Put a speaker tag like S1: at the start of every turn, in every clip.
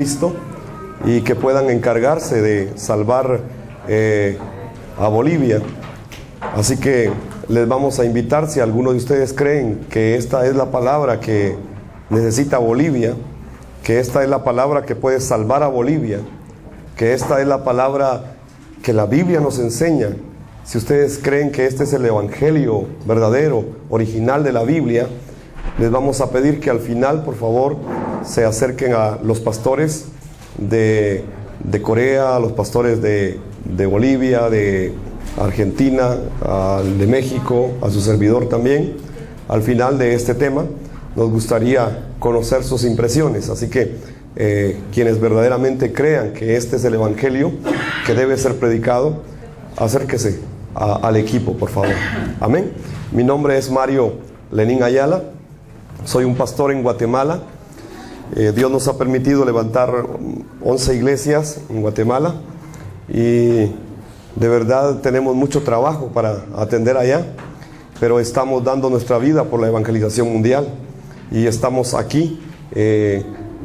S1: Cristo y que puedan encargarse de salvar a Bolivia. Así que les vamos a invitar, si alguno de ustedes creen que esta es la palabra que necesita Bolivia, que esta es la palabra que puede salvar a Bolivia, que esta es la palabra que la Biblia nos enseña. Si ustedes creen que este es el evangelio verdadero, original de la Biblia, les vamos a pedir que al final, por favor, se acerquen a los pastores de Corea, a los pastores de Bolivia, de Argentina, de México, a su servidor también. Al final de este tema nos gustaría conocer sus impresiones, así que quienes verdaderamente crean que este es el evangelio que debe ser predicado, acérquese al equipo, por favor. Amén. Mi nombre es Mario Lenín Ayala, soy un pastor en Guatemala. Dios nos ha permitido levantar 11 iglesias en Guatemala y de verdad tenemos mucho trabajo para atender allá, pero estamos dando nuestra vida por la evangelización mundial y estamos aquí.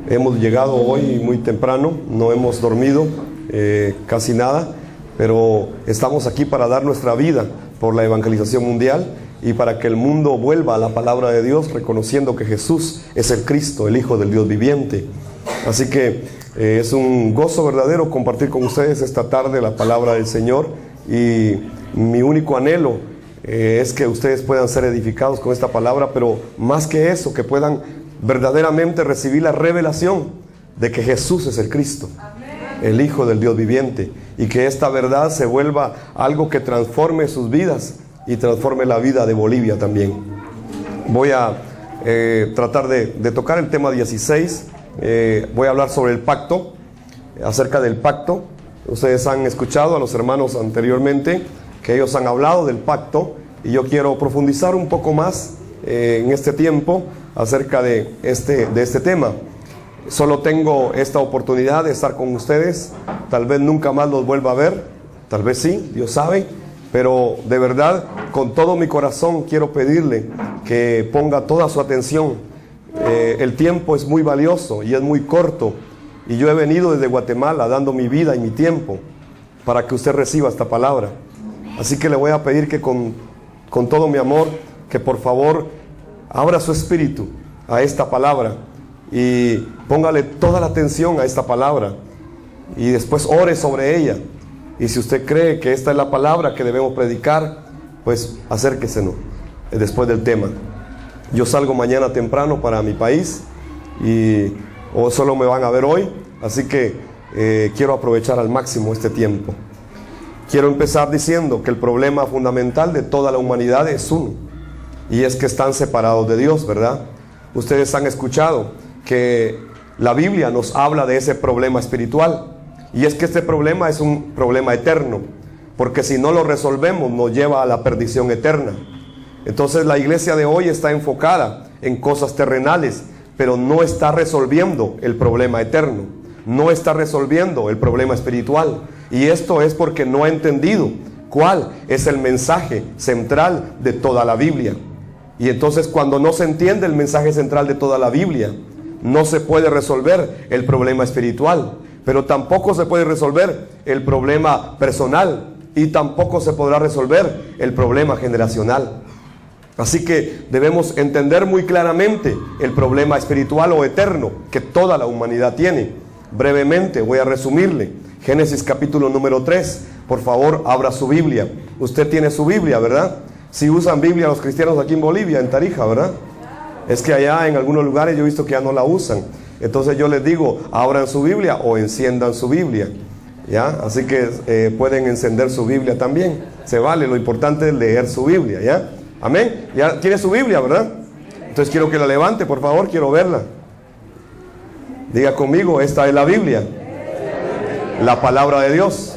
S1: Hemos llegado hoy muy temprano, no hemos dormido casi nada, pero estamos aquí para dar nuestra vida por la evangelización mundial y para que el mundo vuelva a la palabra de Dios, reconociendo que Jesús es el Cristo, el Hijo del Dios viviente. Así que es un gozo verdadero compartir con ustedes esta tarde la palabra del Señor, y mi único anhelo es que ustedes puedan ser edificados con esta palabra, pero más que eso, que puedan verdaderamente recibir la revelación de que Jesús es el Cristo, el Hijo del Dios viviente, y que esta verdad se vuelva algo que transforme sus vidas y transforme la vida de Bolivia también. Voy a tratar de tocar el tema 16. Voy a hablar sobre el pacto, acerca del pacto. Ustedes han escuchado a los hermanos anteriormente que ellos han hablado del pacto, y yo quiero profundizar un poco más en este tiempo acerca de este tema. Solo tengo esta oportunidad de estar con ustedes, tal vez nunca más los vuelva a ver, tal vez sí, Dios sabe, pero de verdad, con todo mi corazón quiero pedirle que ponga toda su atención. El tiempo es muy valioso y es muy corto, y yo he venido desde Guatemala dando mi vida y mi tiempo para que usted reciba esta palabra. Así que le voy a pedir que con todo mi amor, que por favor abra su espíritu a esta palabra y póngale toda la atención a esta palabra, y después ore sobre ella. Y si usted cree que esta es la palabra que debemos predicar, pues acérquesenos después del tema. Yo salgo mañana temprano para mi país o solo me van a ver hoy, así que quiero aprovechar al máximo este tiempo. Quiero empezar diciendo que el problema fundamental de toda la humanidad es uno, y es que están separados de Dios, ¿verdad? Ustedes han escuchado que la Biblia nos habla de ese problema espiritual, y es que este problema es un problema eterno, porque si no lo resolvemos nos lleva a la perdición eterna. Entonces la iglesia de hoy está enfocada en cosas terrenales, pero no está resolviendo el problema eterno, no está resolviendo el problema espiritual. Y esto es porque no ha entendido cuál es el mensaje central de toda la Biblia. Y entonces, cuando no se entiende el mensaje central de toda la Biblia, no se puede resolver el problema espiritual, pero tampoco se puede resolver el problema personal, y tampoco se podrá resolver el problema generacional. Así que debemos entender muy claramente el problema espiritual o eterno que toda la humanidad tiene. Brevemente voy a resumirle. Génesis capítulo número 3. Por favor, abra su Biblia. Usted tiene su Biblia, ¿verdad? Si usan Biblia los cristianos aquí en Bolivia, en Tarija, ¿verdad? Es que allá en algunos lugares yo he visto que ya no la usan. Entonces yo les digo, abran su Biblia o enciendan su Biblia, ¿ya? Así que pueden encender su Biblia también. Se vale, lo importante es leer su Biblia, ¿ya? Amén. Ya tiene su Biblia, ¿verdad? Entonces quiero que la levante, por favor, quiero verla. Diga conmigo, esta es la Biblia, la palabra de Dios,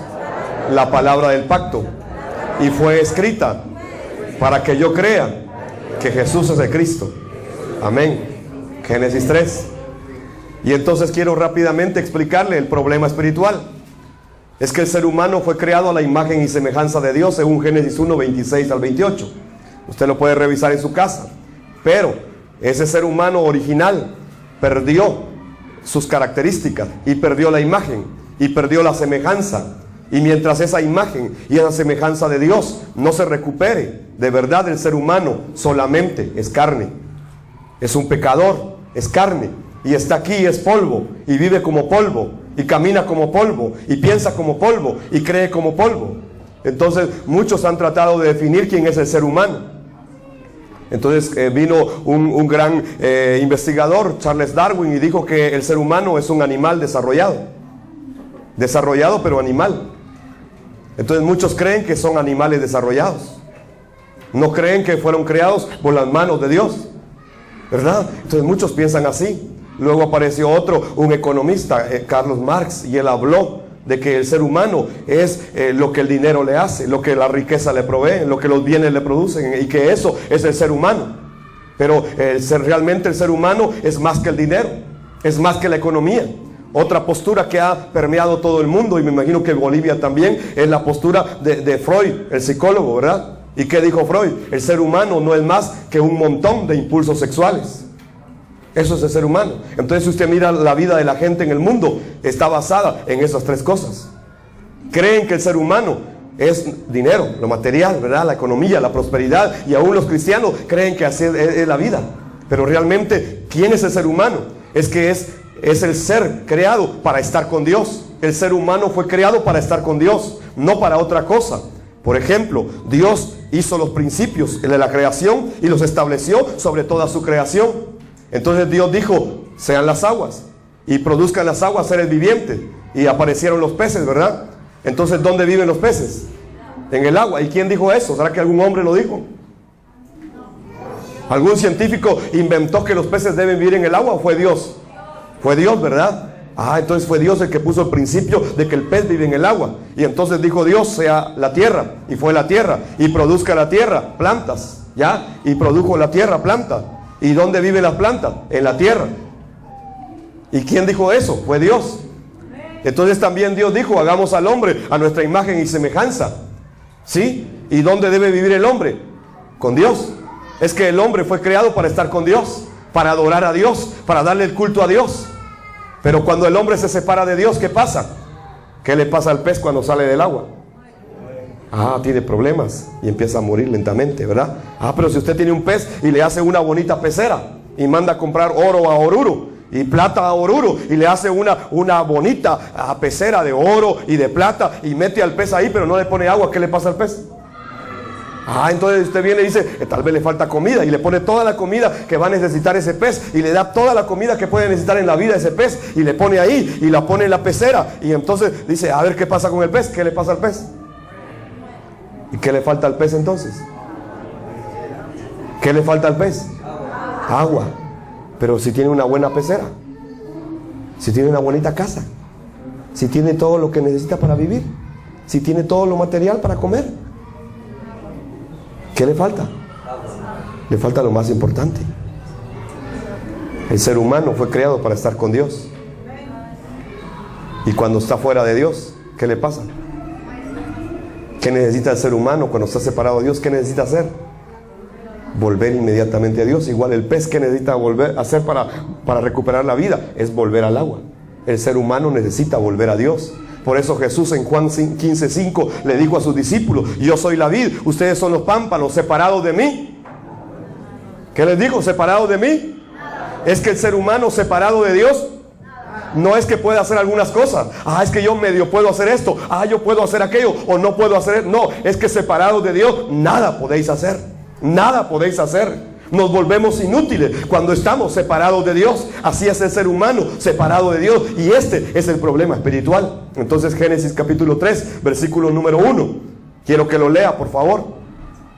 S1: la palabra del pacto, y fue escrita para que yo crea que Jesús es el Cristo. Amén. Génesis 3. Y entonces quiero rápidamente explicarle el problema espiritual. Es que el ser humano fue creado a la imagen y semejanza de Dios, según Génesis 1, 26 al 28. Usted lo puede revisar en su casa. Pero ese ser humano original perdió sus características y perdió la imagen y perdió la semejanza. Y mientras esa imagen y esa semejanza de Dios no se recupere, de verdad el ser humano solamente es carne. Es un pecador, es carne. Y está aquí y es polvo. Y vive como polvo. Y camina como polvo. Y piensa como polvo. Y cree como polvo. Entonces muchos han tratado de definir quién es el ser humano. Entonces vino un gran investigador, Charles Darwin, y dijo que el ser humano es un animal desarrollado. Desarrollado pero animal. Entonces muchos creen que son animales desarrollados. No creen que fueron creados por las manos de Dios, ¿verdad? Entonces muchos piensan así. Luego apareció otro, un economista, Carlos Marx, y él habló de que el ser humano es lo que el dinero le hace, lo que la riqueza le provee, lo que los bienes le producen, y que eso es el ser humano. Pero realmente el ser humano es más que el dinero, es más que la economía. Otra postura que ha permeado todo el mundo, y me imagino que Bolivia también, es la postura de Freud, el psicólogo, ¿verdad? ¿Y qué dijo Freud? El ser humano no es más que un montón de impulsos sexuales. Eso es el ser humano. Entonces, si usted mira la vida de la gente en el mundo, está basada en esas tres cosas. Creen que el ser humano es dinero, lo material, ¿verdad? La economía, la prosperidad, y aún los cristianos creen que así es la vida. Pero realmente, ¿quién es el ser humano? Es que es el ser creado para estar con Dios. El ser humano fue creado para estar con Dios, no para otra cosa. Por ejemplo, Dios hizo los principios de la creación y los estableció sobre toda su creación. Entonces Dios dijo, sean las aguas, y produzcan las aguas seres vivientes, y aparecieron los peces, ¿verdad? Entonces, ¿dónde viven los peces? En el agua. ¿Y quién dijo eso? ¿Será que algún hombre lo dijo? ¿Algún científico inventó que los peces deben vivir en el agua, o fue Dios? Fue Dios, ¿verdad? Entonces fue Dios el que puso el principio de que el pez vive en el agua. Y entonces dijo Dios, sea la tierra, y fue la tierra, y produzca la tierra plantas, ¿ya? Y produjo la tierra plantas. ¿Y dónde viven las plantas? En la tierra. ¿Y quién dijo eso? Fue Dios. Entonces también Dios dijo, hagamos al hombre a nuestra imagen y semejanza. ¿Sí? ¿Y dónde debe vivir el hombre? Con Dios. Es que el hombre fue creado para estar con Dios, para adorar a Dios, para darle el culto a Dios. Pero cuando el hombre se separa de Dios, ¿qué pasa? ¿Qué le pasa al pez cuando sale del agua? Tiene problemas y empieza a morir lentamente, ¿verdad? Pero si usted tiene un pez y le hace una bonita pecera y manda a comprar oro a Oruro y plata a Oruro y le hace una bonita pecera de oro y de plata y mete al pez ahí, pero no le pone agua, ¿qué le pasa al pez? Entonces usted viene y dice, tal vez le falta comida, y le pone toda la comida que va a necesitar ese pez, y le da toda la comida que puede necesitar en la vida ese pez, y le pone ahí, y la pone en la pecera, y entonces dice, a ver qué pasa con el pez. ¿Qué le pasa al pez? ¿Y qué le falta al pez entonces? ¿Qué le falta al pez? Agua. Pero si tiene una buena pecera, si tiene una bonita casa, si tiene todo lo que necesita para vivir, si tiene todo lo material para comer, ¿qué le falta? Le falta lo más importante. El ser humano fue creado para estar con Dios. Y cuando está fuera de Dios, ¿qué le pasa? ¿Qué necesita el ser humano cuando está separado de Dios? ¿Qué necesita hacer? Volver inmediatamente a Dios. Igual el pez, ¿qué necesita volver a hacer para recuperar la vida? Es volver al agua. El ser humano necesita volver a Dios. Por eso Jesús en Juan 15:5 le dijo a sus discípulos, yo soy la vid, ustedes son los pámpanos, separados de mí. ¿Qué les dijo? ¿Separados de mí? Es que el ser humano separado de Dios no es que pueda hacer algunas cosas. Es que yo medio puedo hacer esto, yo puedo hacer aquello, o no puedo hacer. No, es que separados de Dios nada podéis hacer. Nada podéis hacer. Nos volvemos inútiles cuando estamos separados de Dios. Así es el ser humano, separado de Dios. Y este es el problema espiritual. Entonces Génesis capítulo 3, versículo número 1. Quiero que lo lea, por favor,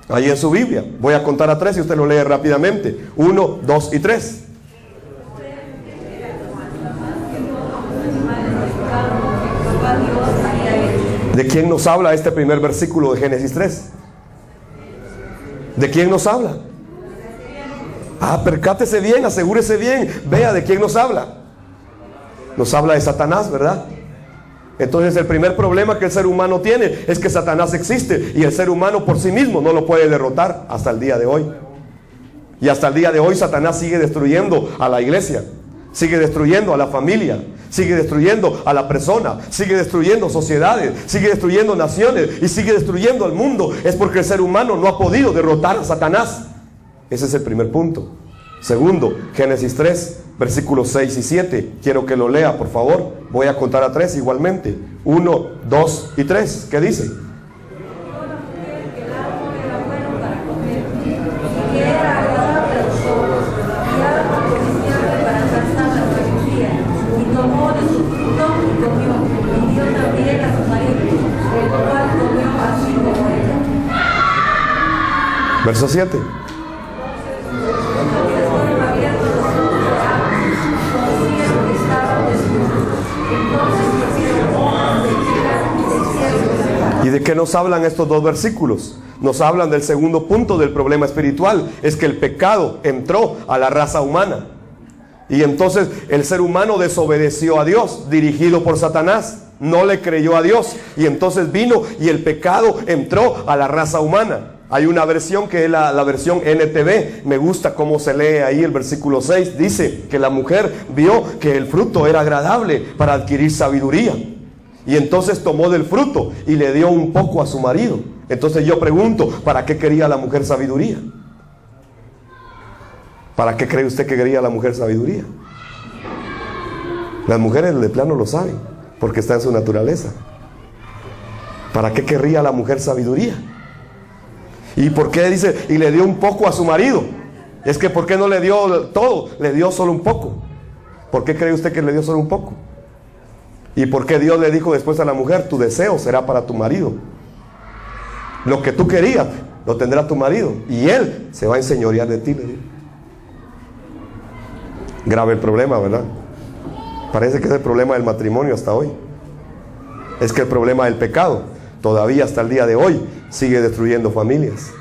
S1: ahí en su Biblia. Voy a contar a 3 y usted lo lee rápidamente. 1, 2 y 3. ¿De quién nos habla este primer versículo de Génesis 3? ¿De quién nos habla? Percátese bien, asegúrese bien, vea de quién nos habla. Nos habla de Satanás, ¿verdad? Entonces el primer problema que el ser humano tiene es que Satanás existe, y el ser humano por sí mismo no lo puede derrotar hasta el día de hoy. Y hasta el día de hoy Satanás sigue destruyendo a la iglesia. sigue destruyendo a la familia, sigue destruyendo a la persona, sigue destruyendo sociedades, sigue destruyendo naciones y sigue destruyendo al mundo. Es porque el ser humano no ha podido derrotar a Satanás. Ese es el primer punto. Segundo, Génesis 3, versículos 6 y 7. Quiero que lo lea, por favor. Voy a contar a 3 igualmente. 1, 2 y 3. ¿Qué dice? Verso 7. ¿Y de qué nos hablan estos dos versículos? Nos hablan del segundo punto del problema espiritual. Es que el pecado entró a la raza humana. Y entonces el ser humano desobedeció a Dios, dirigido por Satanás. No le creyó a Dios. Y entonces vino y el pecado entró a la raza humana. Hay una versión que es la versión NTV. Me gusta cómo se lee ahí el versículo 6. Dice que la mujer vio que el fruto era agradable para adquirir sabiduría. Y entonces tomó del fruto y le dio un poco a su marido. Entonces yo pregunto, ¿para qué quería la mujer sabiduría? ¿Para qué cree usted que quería la mujer sabiduría? Las mujeres de plano lo saben, porque está en su naturaleza. ¿Para qué querría la mujer sabiduría? ¿Y por qué dice, y le dio un poco a su marido? Es que ¿por qué no le dio todo? Le dio solo un poco. ¿Por qué cree usted que le dio solo un poco? ¿Y por qué Dios le dijo después a la mujer, tu deseo será para tu marido? Lo que tú querías, lo tendrá tu marido. Y él se va a enseñorear de ti, le dijo. Grave el problema, ¿verdad? Parece que es el problema del matrimonio hasta hoy. Es que el problema del pecado todavía hasta el día de hoy sigue destruyendo familias.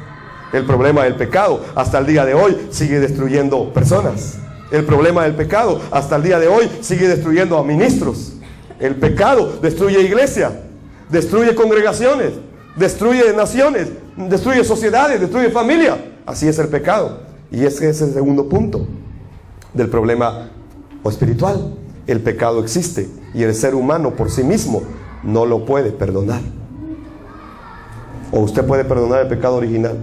S1: El problema del pecado hasta el día de hoy sigue destruyendo personas. El problema del pecado hasta el día de hoy sigue destruyendo a ministros. El pecado destruye iglesia, destruye congregaciones, destruye naciones, destruye sociedades, destruye familia. Así es el pecado. Y ese es el segundo punto del problema espiritual. El pecado existe y el ser humano por sí mismo no lo puede perdonar. ¿O usted puede perdonar el pecado original?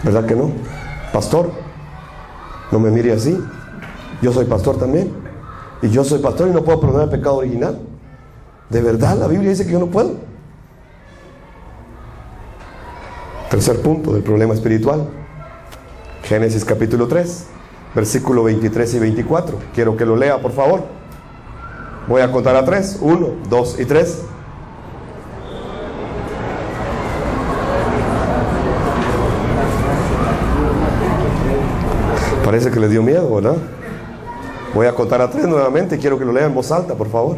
S1: ¿Verdad que no? Pastor, no me mire así. Yo soy pastor también. Y yo soy pastor y no puedo perdonar el pecado original. ¿De verdad la Biblia dice que yo no puedo? Tercer punto del problema espiritual. Génesis capítulo 3, versículo 23 y 24. Quiero que lo lea, por favor. Voy a contar a 3. 1, 2 y 3. Parece que les dio miedo, ¿verdad? Voy a contar a 3 nuevamente. Quiero que lo lean en voz alta, por favor.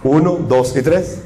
S1: 1, 2 y 3.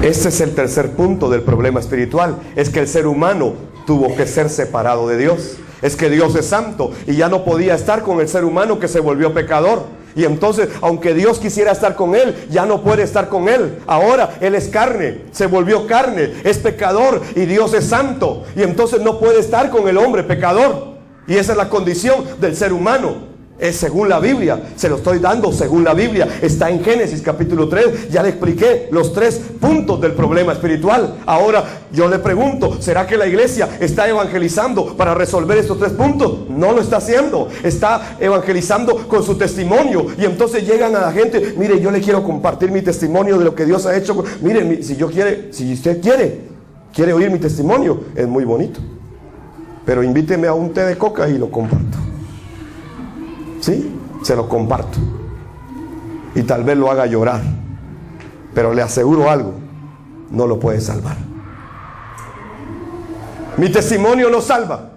S1: Este es el tercer punto del problema espiritual. Es que el ser humano tuvo que ser separado de Dios. Es que Dios es santo y ya no podía estar con el ser humano que se volvió pecador. Y entonces, aunque Dios quisiera estar con él, ya no puede estar con él. Ahora él es carne, se volvió carne, es pecador y Dios es santo. Y entonces no puede estar con el hombre pecador. Y esa es la condición del ser humano. Es según la Biblia, se lo estoy dando según la Biblia. Está en Génesis capítulo 3. Ya le expliqué los 3 puntos del problema espiritual. Ahora yo le pregunto, ¿será que la iglesia está evangelizando para resolver estos 3 puntos? No lo está haciendo. Está evangelizando con su testimonio. Y entonces llegan a la gente, mire, yo le quiero compartir mi testimonio de lo que Dios ha hecho. Mire, si usted quiere oír mi testimonio, es muy bonito. Pero invíteme a un té de coca y lo comparto. Sí, se lo comparto. Y tal vez lo haga llorar. Pero le aseguro algo, no lo puede salvar. Mi testimonio no salva.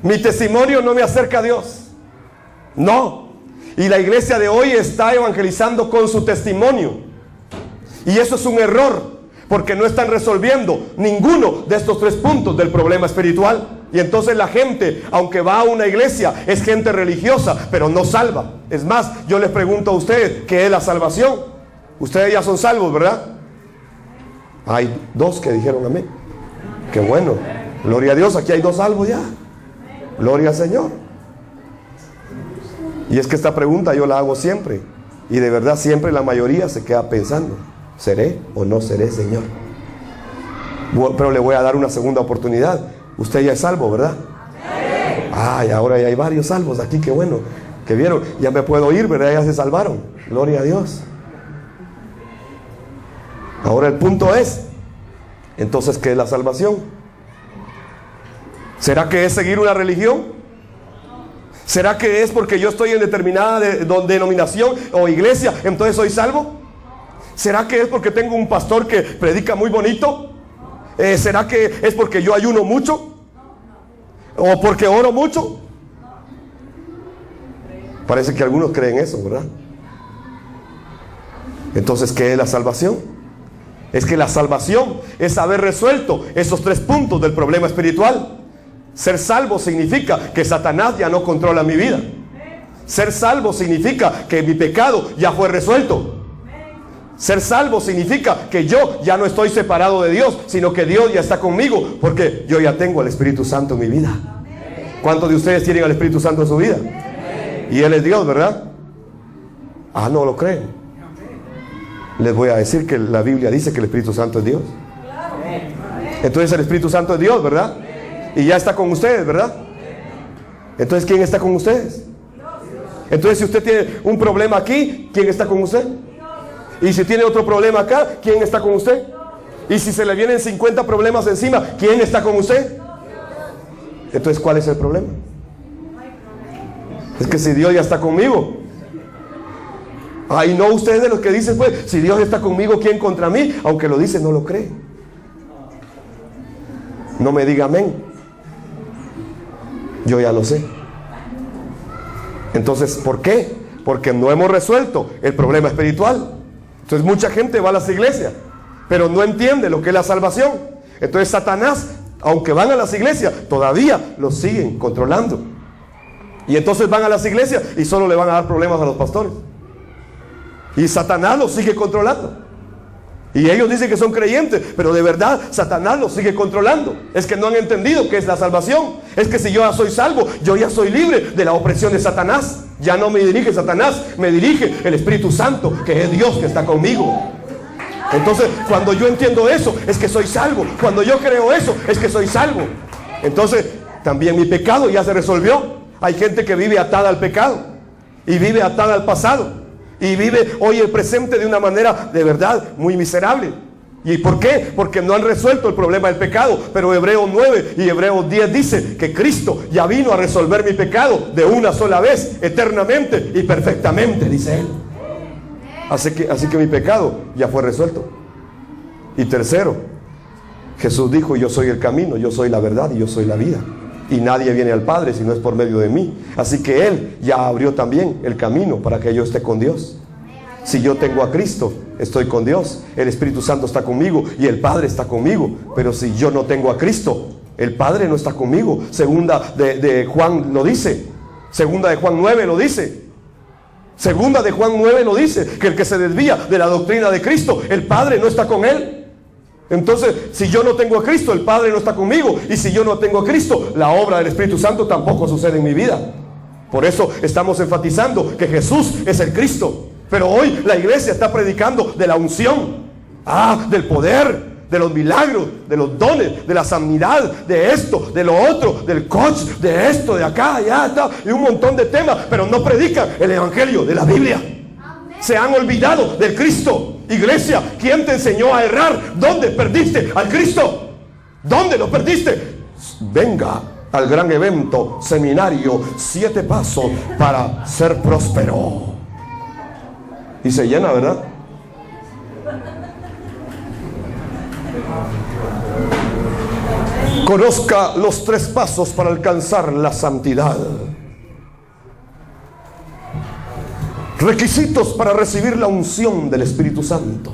S1: Mi testimonio no me acerca a Dios. No. Y la iglesia de hoy está evangelizando con su testimonio. Y eso es un error. porque no están resolviendo ninguno de estos 3 puntos del problema espiritual. Y entonces la gente, aunque va a una iglesia, es gente religiosa, pero no salva. Es más, yo les pregunto a ustedes, ¿qué es la salvación? Ustedes ya son salvos, ¿verdad? Hay 2 que dijeron amén. Qué bueno, gloria a Dios, aquí hay 2 salvos ya. Gloria al Señor. Y es que esta pregunta yo la hago siempre, y de verdad siempre la mayoría se queda pensando, ¿seré o no seré, Señor? Pero le voy a dar una segunda oportunidad. Usted ya es salvo, ¿verdad? Ay, ahora ya hay varios salvos aquí, qué bueno, que vieron, ya me puedo ir, ¿verdad? Ya se salvaron, gloria a Dios. Ahora el punto es, entonces, ¿qué es la salvación? ¿Será que es seguir una religión? ¿Será que es porque yo estoy en determinada denominación o iglesia, entonces soy salvo? ¿Será que es porque tengo un pastor que predica muy bonito? ¿Será que es porque yo ayuno mucho? ¿O porque oro mucho? Parece que algunos creen eso, ¿verdad? Entonces, ¿qué es la salvación? Es que la salvación es haber resuelto esos 3 puntos del problema espiritual. Ser salvo significa que Satanás ya no controla mi vida. Ser salvo significa que mi pecado ya fue resuelto. Ser salvo significa que yo ya no estoy separado de Dios, sino que Dios ya está conmigo, porque yo ya tengo al Espíritu Santo en mi vida. ¿Cuántos de ustedes tienen al Espíritu Santo en su vida? Y Él es Dios, ¿verdad? Ah, ¿no lo creen? Les voy a decir que la Biblia dice que el Espíritu Santo es Dios. Entonces el Espíritu Santo es Dios, ¿verdad? Y ya está con ustedes, ¿verdad? Entonces, ¿quién está con ustedes? Entonces, si usted tiene un problema aquí, ¿quién está con usted? Y si tiene otro problema acá, ¿quién está con usted? Y si se le vienen 50 problemas encima, ¿quién está con usted? Entonces, ¿cuál es el problema? Es que si Dios ya está conmigo. Ay, no, ustedes de los que dicen, pues, si Dios está conmigo, ¿quién contra mí? Aunque lo dice, no lo cree. No me diga amén. Yo ya lo sé. Entonces, ¿por qué? Porque no hemos resuelto el problema espiritual. Entonces mucha gente va a las iglesias, pero no entiende lo que es la salvación. Entonces Satanás, aunque van a las iglesias, todavía los siguen controlando. Y entonces van a las iglesias y solo le van a dar problemas a los pastores. Y Satanás los sigue controlando. Y ellos dicen que son creyentes, pero de verdad Satanás los sigue controlando. Es que no han entendido qué es la salvación. Es que si yo ya soy salvo, yo ya soy libre de la opresión de Satanás. Ya no me dirige Satanás, me dirige el Espíritu Santo, que es Dios que está conmigo. Entonces, cuando yo entiendo eso, es que soy salvo. Cuando yo creo eso, es que soy salvo. Entonces, también mi pecado ya se resolvió. Hay gente que vive atada al pecado y vive atada al pasado. Y vive hoy el presente de una manera de verdad muy miserable. ¿Y por qué? Porque no han resuelto el problema del pecado. Pero Hebreos 9 y Hebreos 10 dice que Cristo ya vino a resolver mi pecado de una sola vez, eternamente y perfectamente, dice Él. Así que mi pecado ya fue resuelto. Y tercero, Jesús dijo: yo soy el camino, yo soy la verdad y yo soy la vida. Y nadie viene al Padre si no es por medio de mí. Así que Él ya abrió también el camino para que yo esté con Dios. Si yo tengo a Cristo, estoy con Dios. El Espíritu Santo está conmigo y el Padre está conmigo. Pero si yo no tengo a Cristo, el Padre no está conmigo. Segunda de Juan lo dice. Segunda de Juan 9 lo dice. Segunda de Juan 9 lo dice, que el que se desvía de la doctrina de Cristo, el Padre no está con él. Entonces, si yo no tengo a Cristo, el Padre no está conmigo. Y si yo no tengo a Cristo, la obra del Espíritu Santo tampoco sucede en mi vida. Por eso estamos enfatizando que Jesús es el Cristo. Pero hoy la iglesia está predicando de la unción, del poder, de los milagros, de los dones, de la sanidad, de esto, de lo otro, del coach, de esto, de acá, allá, está, y un montón de temas. Pero no predican el evangelio de la Biblia. Se han olvidado del Cristo. Iglesia, ¿quién te enseñó a errar? ¿Dónde perdiste al Cristo? ¿Dónde lo perdiste? Venga al gran evento, seminario, 7 pasos para ser próspero. Y se llena, ¿verdad? Conozca los 3 pasos para alcanzar la santidad. Requisitos para recibir la unción del Espíritu Santo.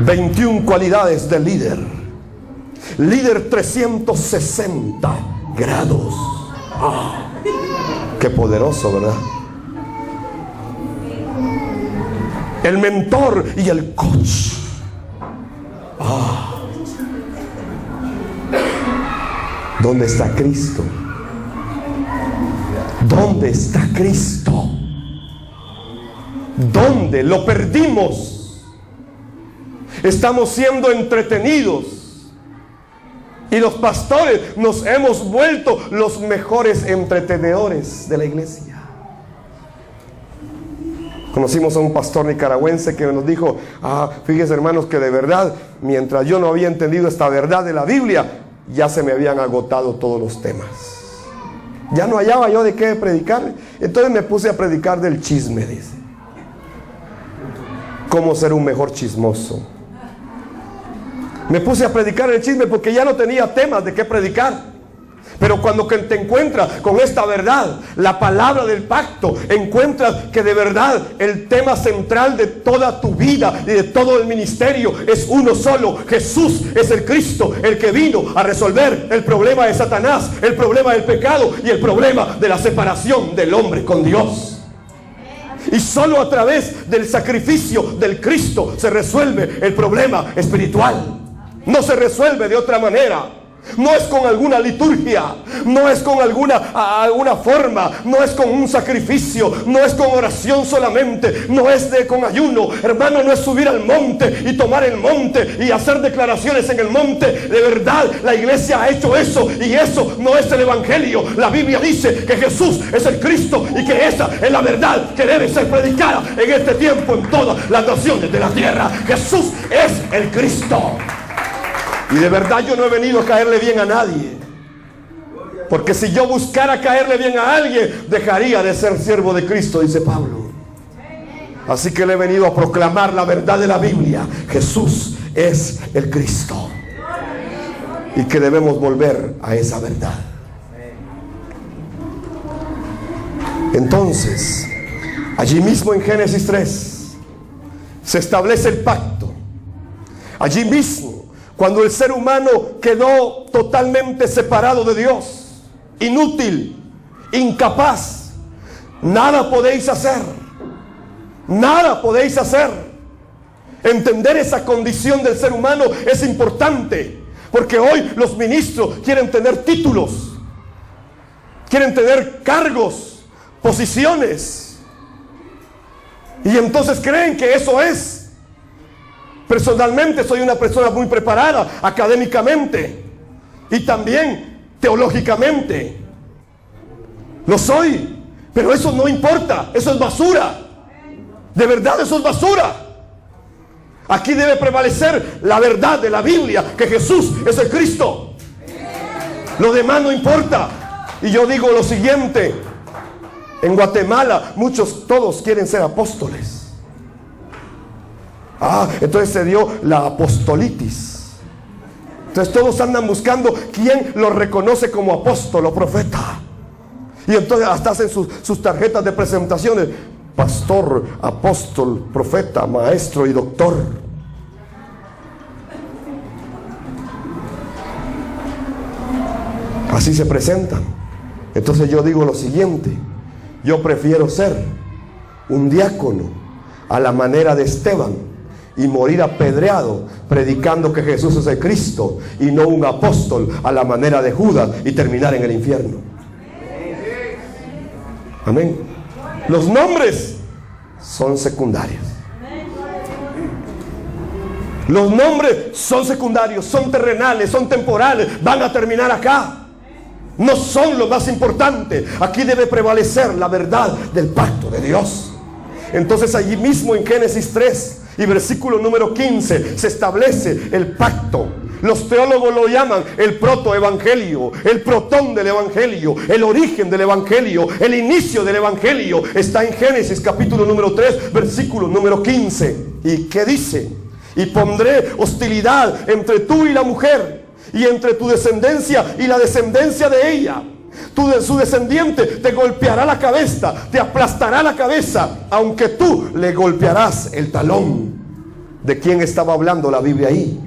S1: 21 cualidades de líder. Líder 360 grados. Qué poderoso, ¿verdad? El mentor y el coach. ¿Dónde está Cristo? ¿Dónde está Cristo? ¿Dónde lo perdimos? Estamos siendo entretenidos y los pastores nos hemos vuelto los mejores entretenedores de la iglesia. Conocimos a un pastor nicaragüense que nos dijo: fíjense, hermanos, que de verdad, mientras yo no había entendido esta verdad de la Biblia, ya se me habían agotado todos los temas. Ya no hallaba yo de qué predicar. Entonces me puse a predicar del chisme, dice. Cómo ser un mejor chismoso. Me puse a predicar el chisme porque ya no tenía temas de qué predicar. Pero cuando te encuentras con esta verdad, la palabra del pacto, encuentras que de verdad el tema central de toda tu vida y de todo el ministerio es uno solo. Jesús es el Cristo, el que vino a resolver el problema de Satanás, el problema del pecado y el problema de la separación del hombre con Dios. Y solo a través del sacrificio del Cristo se resuelve el problema espiritual. No se resuelve de otra manera. No es con alguna liturgia, no es con alguna forma, no es con un sacrificio, no es con oración solamente, no es con ayuno. Hermano, no es subir al monte y tomar el monte y hacer declaraciones en el monte. De verdad, la iglesia ha hecho eso y eso no es el evangelio. La Biblia dice que Jesús es el Cristo y que esa es la verdad que debe ser predicada en este tiempo en todas las naciones de la tierra. Jesús es el Cristo. Y de verdad yo no he venido a caerle bien a nadie. Porque si yo buscara caerle bien a alguien, dejaría de ser siervo de Cristo, dice Pablo. Así que le he venido a proclamar la verdad de la Biblia. Jesús es el Cristo. Y que debemos volver a esa verdad. Entonces, allí mismo en Génesis 3, se establece el pacto. Allí mismo, cuando el ser humano quedó totalmente separado de Dios, inútil, incapaz, nada podéis hacer. Nada podéis hacer. Entender esa condición del ser humano es importante, porque hoy los ministros quieren tener títulos, quieren tener cargos, posiciones, y entonces creen que eso es. Personalmente soy una persona muy preparada académicamente y también teológicamente. Lo soy, pero eso no importa, eso es basura. De verdad, eso es basura. Aquí debe prevalecer la verdad de la Biblia, que Jesús es el Cristo. Lo demás no importa. Y yo digo lo siguiente: en Guatemala todos quieren ser apóstoles. Entonces se dio la apostolitis. Entonces todos andan buscando quién los reconoce como apóstol o profeta. Y entonces hasta hacen sus tarjetas de presentaciones: pastor, apóstol, profeta, maestro y doctor. Así se presentan. Entonces yo digo lo siguiente: yo prefiero ser un diácono a la manera de Esteban y morir apedreado predicando que Jesús es el Cristo, y no un apóstol a la manera de Judas y terminar en el infierno. Amén. Los nombres son secundarios. Los nombres son secundarios, son terrenales, son temporales, van a terminar acá. No son lo más importante. Aquí debe prevalecer la verdad del pacto de Dios. Entonces allí mismo en Génesis 3 y versículo número 15 se establece el pacto. Los teólogos lo llaman el protoevangelio, el protón del evangelio, el origen del evangelio, el inicio del evangelio. Está en Génesis capítulo número 3, versículo número 15. ¿Y qué dice? Y pondré hostilidad entre tú y la mujer, y entre tu descendencia y la descendencia de ella. Su descendiente te golpeará la cabeza, te aplastará la cabeza, aunque tú le golpearás el talón. ¿De quién estaba hablando la Biblia ahí?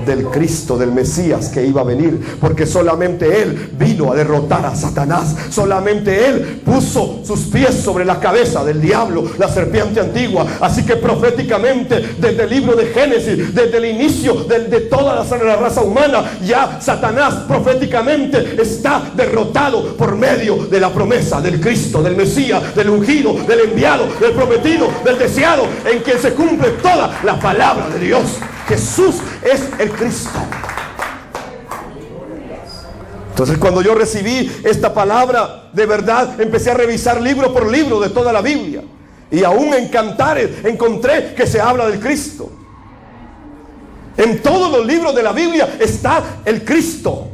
S1: Del Cristo, del Mesías que iba a venir, porque solamente Él vino a derrotar a Satanás. Solamente Él puso sus pies sobre la cabeza del diablo, la serpiente antigua. Así que proféticamente, desde el libro de Génesis, desde el inicio de toda la raza humana, ya Satanás proféticamente está derrotado por medio de la promesa del Cristo, del Mesías, del ungido, del enviado, del prometido, del deseado, en quien se cumple toda la palabra de Dios. Jesús es el Cristo. Entonces, cuando yo recibí esta palabra, de verdad empecé a revisar libro por libro de toda la Biblia, y aún en Cantares encontré que se habla del Cristo. En todos los libros de la Biblia está el Cristo.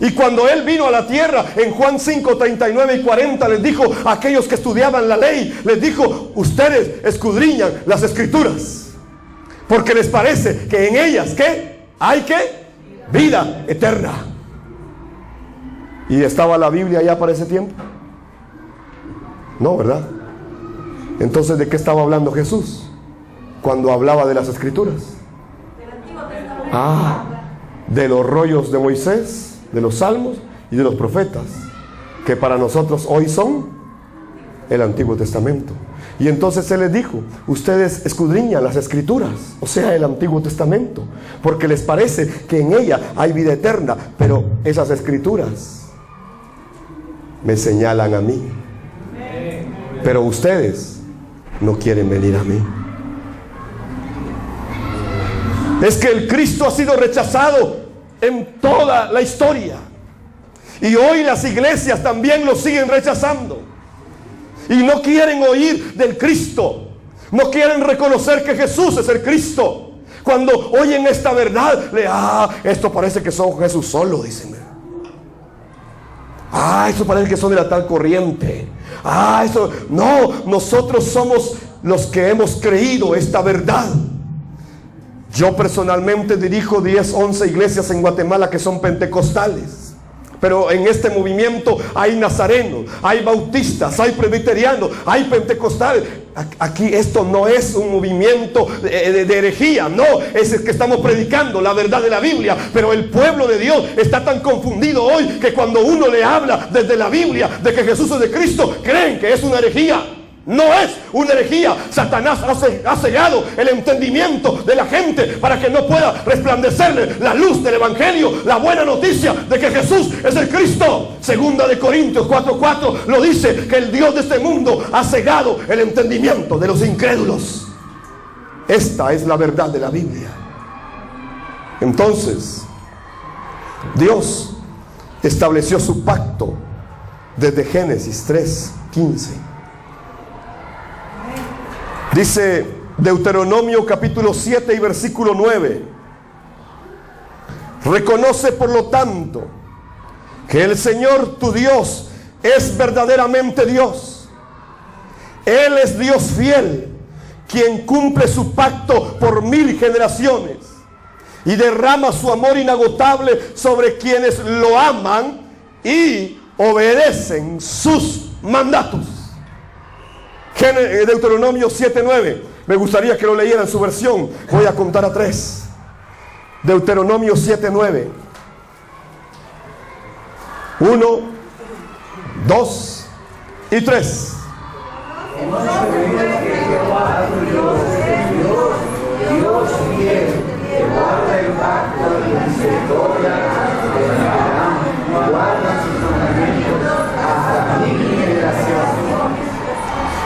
S1: Y cuando Él vino a la tierra, en Juan 5, 39 y 40, les dijo a aquellos que estudiaban la ley, les dijo: ustedes escudriñan las Escrituras, porque les parece que en ellas, ¿qué? Hay, ¿qué? Vida eterna. ¿Y estaba la Biblia ya para ese tiempo? No, ¿verdad? Entonces, ¿de qué estaba hablando Jesús cuando hablaba de las Escrituras? De los rollos de Moisés, de los salmos y de los profetas, que para nosotros hoy son el Antiguo Testamento. Y entonces Él les dijo: ustedes escudriñan las Escrituras, o sea, el Antiguo Testamento, porque les parece que en ella hay vida eterna, pero esas Escrituras me señalan a mí, pero ustedes no quieren venir a mí. Es que el Cristo ha sido rechazado en toda la historia, y hoy las iglesias también lo siguen rechazando. Y no quieren oír del Cristo. No quieren reconocer que Jesús es el Cristo. Cuando oyen esta verdad, esto parece que son Jesús solo, dicen. Esto parece que son de la tal corriente. Eso. No, nosotros somos los que hemos creído esta verdad. Yo personalmente dirijo 10, 11 iglesias en Guatemala que son pentecostales. Pero en este movimiento hay nazarenos, hay bautistas, hay presbiterianos, hay pentecostales. Aquí esto no es un movimiento de herejía, no, es el que estamos predicando la verdad de la Biblia. Pero el pueblo de Dios está tan confundido hoy que cuando uno le habla desde la Biblia de que Jesús es de Cristo, creen que es una herejía. No es una herejía. Satanás ha cegado el entendimiento de la gente para que no pueda resplandecerle la luz del Evangelio, la buena noticia de que Jesús es el Cristo. Segunda de Corintios 4:4 lo dice, que el Dios de este mundo ha cegado el entendimiento de los incrédulos. Esta es la verdad de la Biblia. Entonces, Dios estableció su pacto desde Génesis 3:15. Dice Deuteronomio capítulo 7 y versículo 9: reconoce por lo tanto que el Señor tu Dios es verdaderamente Dios. Él es Dios fiel, quien cumple su pacto por 1000 generaciones y derrama su amor inagotable sobre quienes lo aman y obedecen sus mandatos. Deuteronomio 7:9. Me gustaría que lo leyeran en su versión. Voy a contar a 3. Deuteronomio 7:9. 1, 2 y 3.
S2: Dios fiel, que guarda el pacto y la misericordia de Abraham, guarda sus mandamientos hasta 1000 generaciones.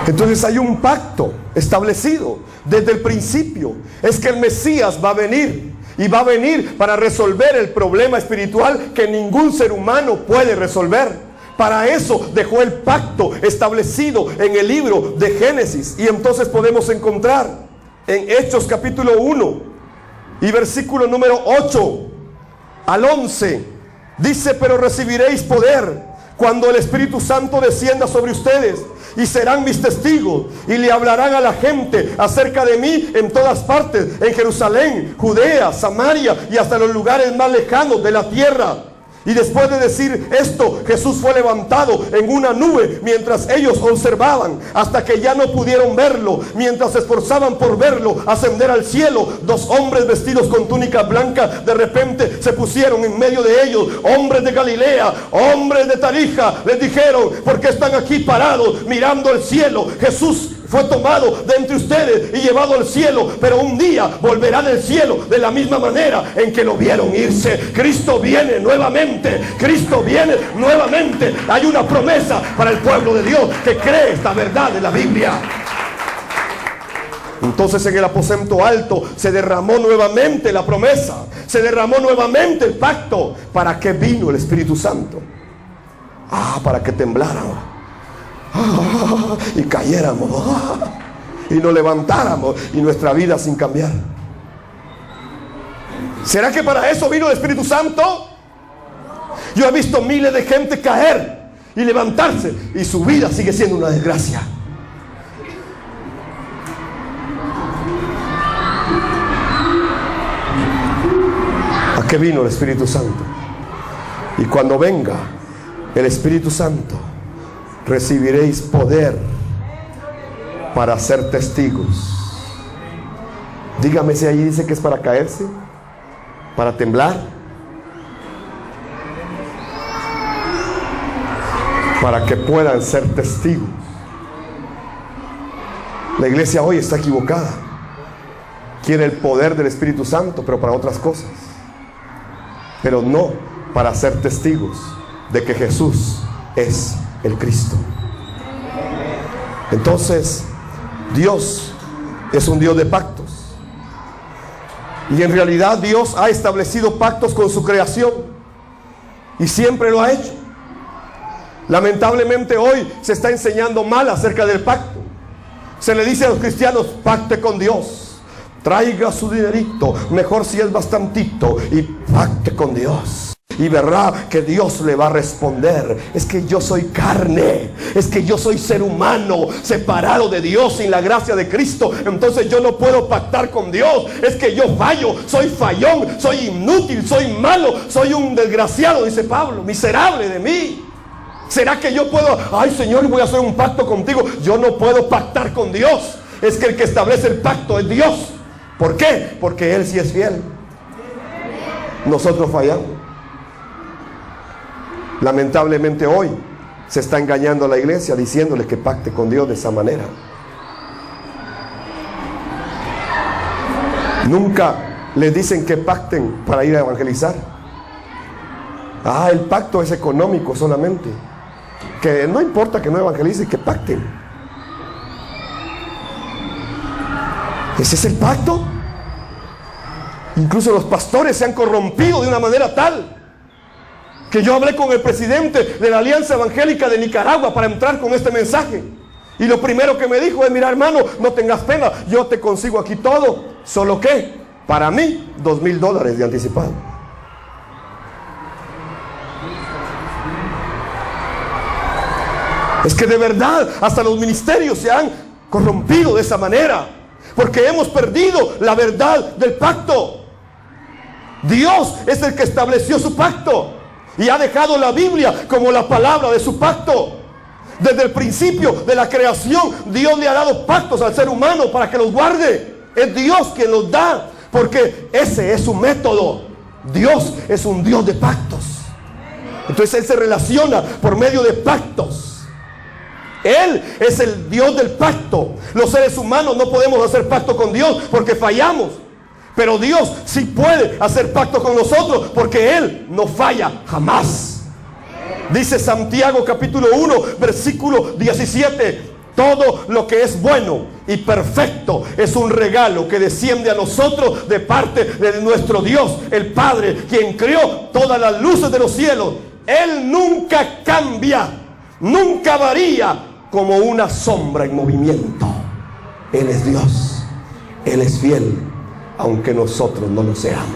S1: Entonces hay un pacto establecido desde el principio. Es que el Mesías va a venir, y va a venir para resolver el problema espiritual que ningún ser humano puede resolver. Para eso dejó el pacto establecido en el libro de Génesis. Y entonces podemos encontrar en Hechos capítulo 1 y versículo número 8 al 11. Dice: pero recibiréis poder cuando el Espíritu Santo descienda sobre ustedes, y serán mis testigos, y le hablarán a la gente acerca de mí en todas partes, en Jerusalén, Judea, Samaria y hasta los lugares más lejanos de la tierra. Y después de decir esto, Jesús fue levantado en una nube mientras ellos observaban, hasta que ya no pudieron verlo. Mientras se esforzaban por verlo ascender al cielo, 2 hombres vestidos con túnica blanca de repente se pusieron en medio de ellos. Hombres de Galilea, hombres de Tarija, les dijeron: ¿por qué están aquí parados mirando al cielo? Jesús fue tomado de entre ustedes y llevado al cielo, pero un día volverá del cielo de la misma manera en que lo vieron irse. Cristo viene nuevamente. Cristo viene nuevamente. Hay una promesa para el pueblo de Dios que cree esta verdad de la Biblia. Entonces en el aposento alto se derramó nuevamente la promesa, se derramó nuevamente el pacto. ¿Para qué vino el Espíritu Santo? Para que tembláramos y cayéramos y nos levantáramos y nuestra vida sin cambiar. ¿Será que para eso vino el Espíritu Santo? Yo he visto miles de gente caer y levantarse y su vida sigue siendo una desgracia. ¿A qué vino el Espíritu Santo? Y cuando venga el Espíritu Santo, recibiréis poder para ser testigos. Dígame si ahí dice que es para caerse, para temblar, para que puedan ser testigos. La iglesia hoy está equivocada. Quiere el poder del Espíritu Santo, pero para otras cosas, pero no para ser testigos de que Jesús es el Cristo. Entonces, Dios es un Dios de pactos. Y en realidad Dios ha establecido pactos con su creación. Y siempre lo ha hecho. Lamentablemente hoy se está enseñando mal acerca del pacto. Se le dice a los cristianos: pacte con Dios. Traiga su dinerito, mejor si es bastantito, y pacte con Dios. Y verá que Dios le va a responder. Es que yo soy carne, es que yo soy ser humano separado de Dios sin la gracia de Cristo. Entonces yo no puedo pactar con Dios. Es que yo fallo, soy fallón, soy inútil, soy malo, soy un desgraciado, dice Pablo, miserable de mí. ¿Será que yo puedo? Ay, Señor, voy a hacer un pacto contigo. Yo no puedo pactar con Dios. Es que el que establece el pacto es Dios. ¿Por qué? Porque Él sí es fiel. Nosotros fallamos. Lamentablemente hoy se está engañando a la iglesia diciéndole que pacte con Dios de esa manera. Nunca les dicen que pacten para ir a evangelizar. El pacto es económico solamente. Que no importa que no evangelicen, que pacten. ¿Ese es el pacto? Incluso los pastores se han corrompido de una manera tal que yo hablé con el presidente de la Alianza Evangélica de Nicaragua para entrar con este mensaje. Y lo primero que me dijo es: mira, hermano, no tengas pena, yo te consigo aquí todo. ¿Solo qué? Para mí, $2,000 de anticipado. Es que de verdad, hasta los ministerios se han corrompido de esa manera, porque hemos perdido la verdad del pacto. Dios es el que estableció su pacto y ha dejado la Biblia como la palabra de su pacto. Desde el principio de la creación, Dios le ha dado pactos al ser humano para que los guarde. Es Dios quien los da, porque ese es su método. Dios es un Dios de pactos. Entonces Él se relaciona por medio de pactos. Él es el Dios del pacto. Los seres humanos no podemos hacer pacto con Dios porque fallamos. Pero Dios sí puede hacer pacto con nosotros porque Él no falla jamás. Dice Santiago capítulo 1 versículo 17: todo lo que es bueno y perfecto es un regalo que desciende a nosotros de parte de nuestro Dios, el Padre, quien creó todas las luces de los cielos. Él nunca cambia, nunca varía, como una sombra en movimiento. Él es Dios, Él es fiel, aunque nosotros no lo seamos.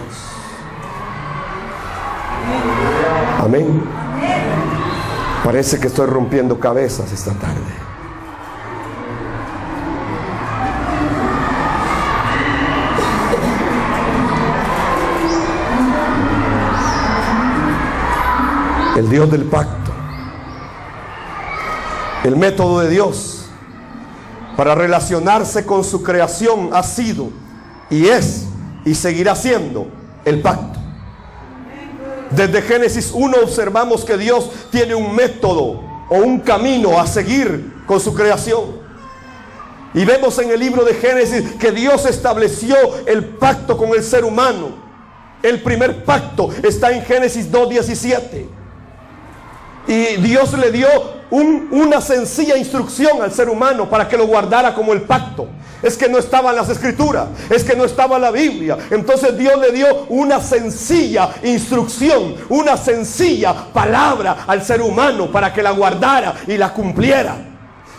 S1: Amén. Parece que estoy rompiendo cabezas esta tarde. El Dios del pacto. El método de Dios para relacionarse con su creación ha sido y es y seguirá siendo el pacto. Desde Génesis 1 observamos que Dios tiene un método o un camino a seguir con su creación. Y vemos en el libro de Génesis que Dios estableció el pacto con el ser humano. El primer pacto está en Génesis 2:17. Y Dios le dio una sencilla instrucción al ser humano para que lo guardara como el pacto. Es que no estaban las escrituras, es que no estaba la Biblia. Entonces Dios le dio una sencilla instrucción, una sencilla palabra al ser humano para que la guardara y la cumpliera.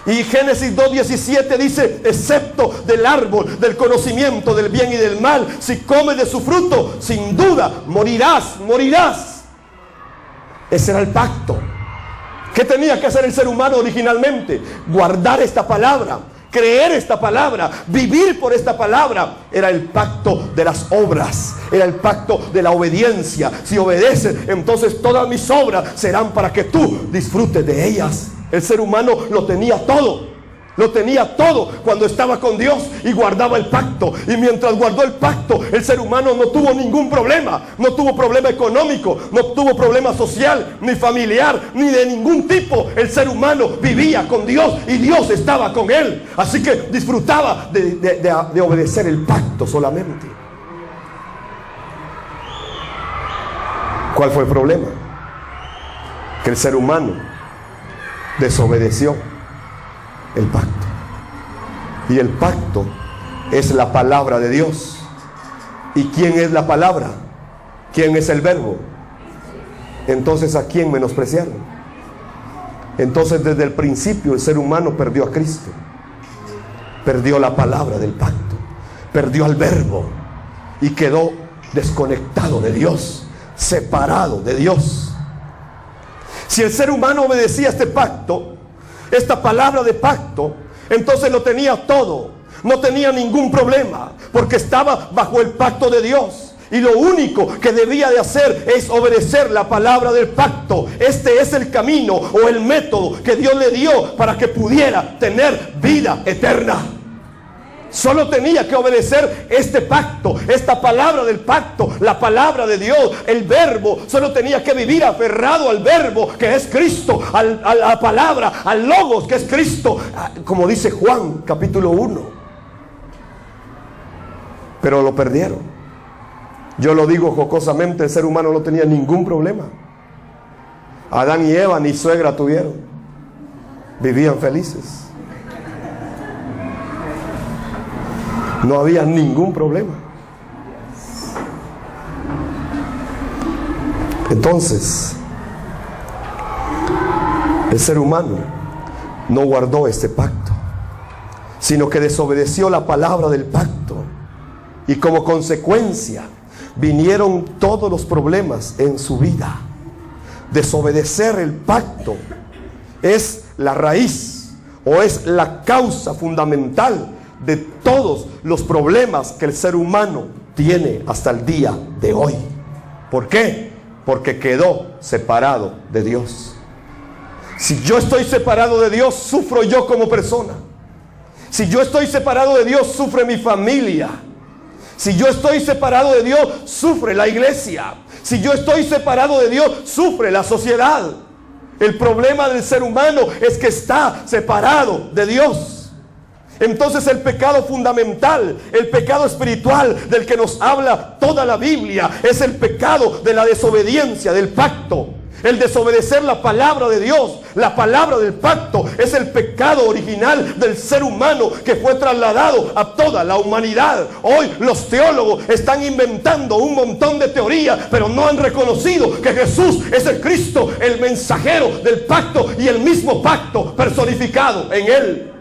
S1: Y Génesis 2:17 dice: excepto del árbol del conocimiento del bien y del mal, si comes de su fruto, sin duda morirás, morirás. Ese era el pacto. ¿Qué tenía que hacer el ser humano originalmente? Guardar esta palabra, creer esta palabra, vivir por esta palabra. Era el pacto de las obras, era el pacto de la obediencia. Si obedeces, entonces todas mis obras serán para que tú disfrutes de ellas. El ser humano lo tenía todo. Lo tenía todo cuando estaba con Dios y guardaba el pacto. Y mientras guardó el pacto, el ser humano no tuvo ningún problema. No tuvo problema económico, no tuvo problema social, ni familiar, ni de ningún tipo. El ser humano vivía con Dios y Dios estaba con él. Así que disfrutaba de obedecer el pacto solamente. ¿Cuál fue el problema? Que el ser humano desobedeció el pacto. Y el pacto es la palabra de Dios. ¿Y quién es la palabra? ¿Quién es el verbo? Entonces, ¿a quién menospreciaron? Entonces, desde el principio el ser humano perdió a Cristo, perdió la palabra del pacto, perdió al verbo y quedó desconectado de Dios, separado de Dios. Si el ser humano obedecía este pacto, esta palabra de pacto, entonces lo tenía todo, no tenía ningún problema, porque estaba bajo el pacto de Dios. Y lo único que debía de hacer es obedecer la palabra del pacto. Este es el camino o el método que Dios le dio para que pudiera tener vida eterna. Solo tenía que obedecer este pacto, esta palabra del pacto, la palabra de Dios, el verbo. Solo tenía que vivir aferrado al verbo que es Cristo, a la palabra, al logos que es Cristo, como dice Juan capítulo 1. Pero lo perdieron. Yo lo digo jocosamente, el ser humano no tenía ningún problema. Adán y Eva ni suegra tuvieron, vivían felices. No había ningún problema. Entonces, el ser humano no guardó este pacto, sino que desobedeció la palabra del pacto. Y como consecuencia, vinieron todos los problemas en su vida. Desobedecer el pacto es la raíz o es la causa fundamental de todos los problemas que el ser humano tiene hasta el día de hoy. ¿Por qué? Porque quedó separado de Dios. Si yo estoy separado de Dios, sufro yo como persona. Si yo estoy separado de Dios, sufre mi familia. Si yo estoy separado de Dios, sufre la iglesia. Si yo estoy separado de Dios, sufre la sociedad. El problema del ser humano es que está separado de Dios. Entonces el pecado fundamental, el pecado espiritual del que nos habla toda la Biblia, es el pecado de la desobediencia del pacto. El desobedecer la palabra de Dios, la palabra del pacto, es el pecado original del ser humano que fue trasladado a toda la humanidad. Hoy los teólogos están inventando un montón de teorías, pero no han reconocido que Jesús es el Cristo, el mensajero del pacto y el mismo pacto personificado en Él.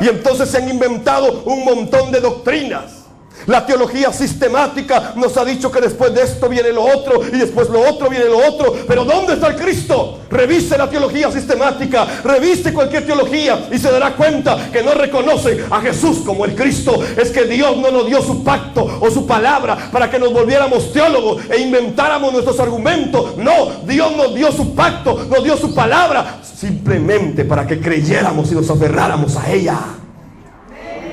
S1: Y entonces se han inventado un montón de doctrinas. La teología sistemática nos ha dicho que después de esto viene lo otro y después lo otro viene lo otro. Pero ¿dónde está el Cristo? revise la teología sistemática, revise cualquier teología y se dará cuenta que no reconoce a Jesús como el Cristo. Es que Dios no nos dio su pacto o su palabra para que nos volviéramos teólogos e inventáramos nuestros argumentos. No, Dios nos dio su pacto, nos dio su palabra simplemente para que creyéramos y nos aferráramos a ella.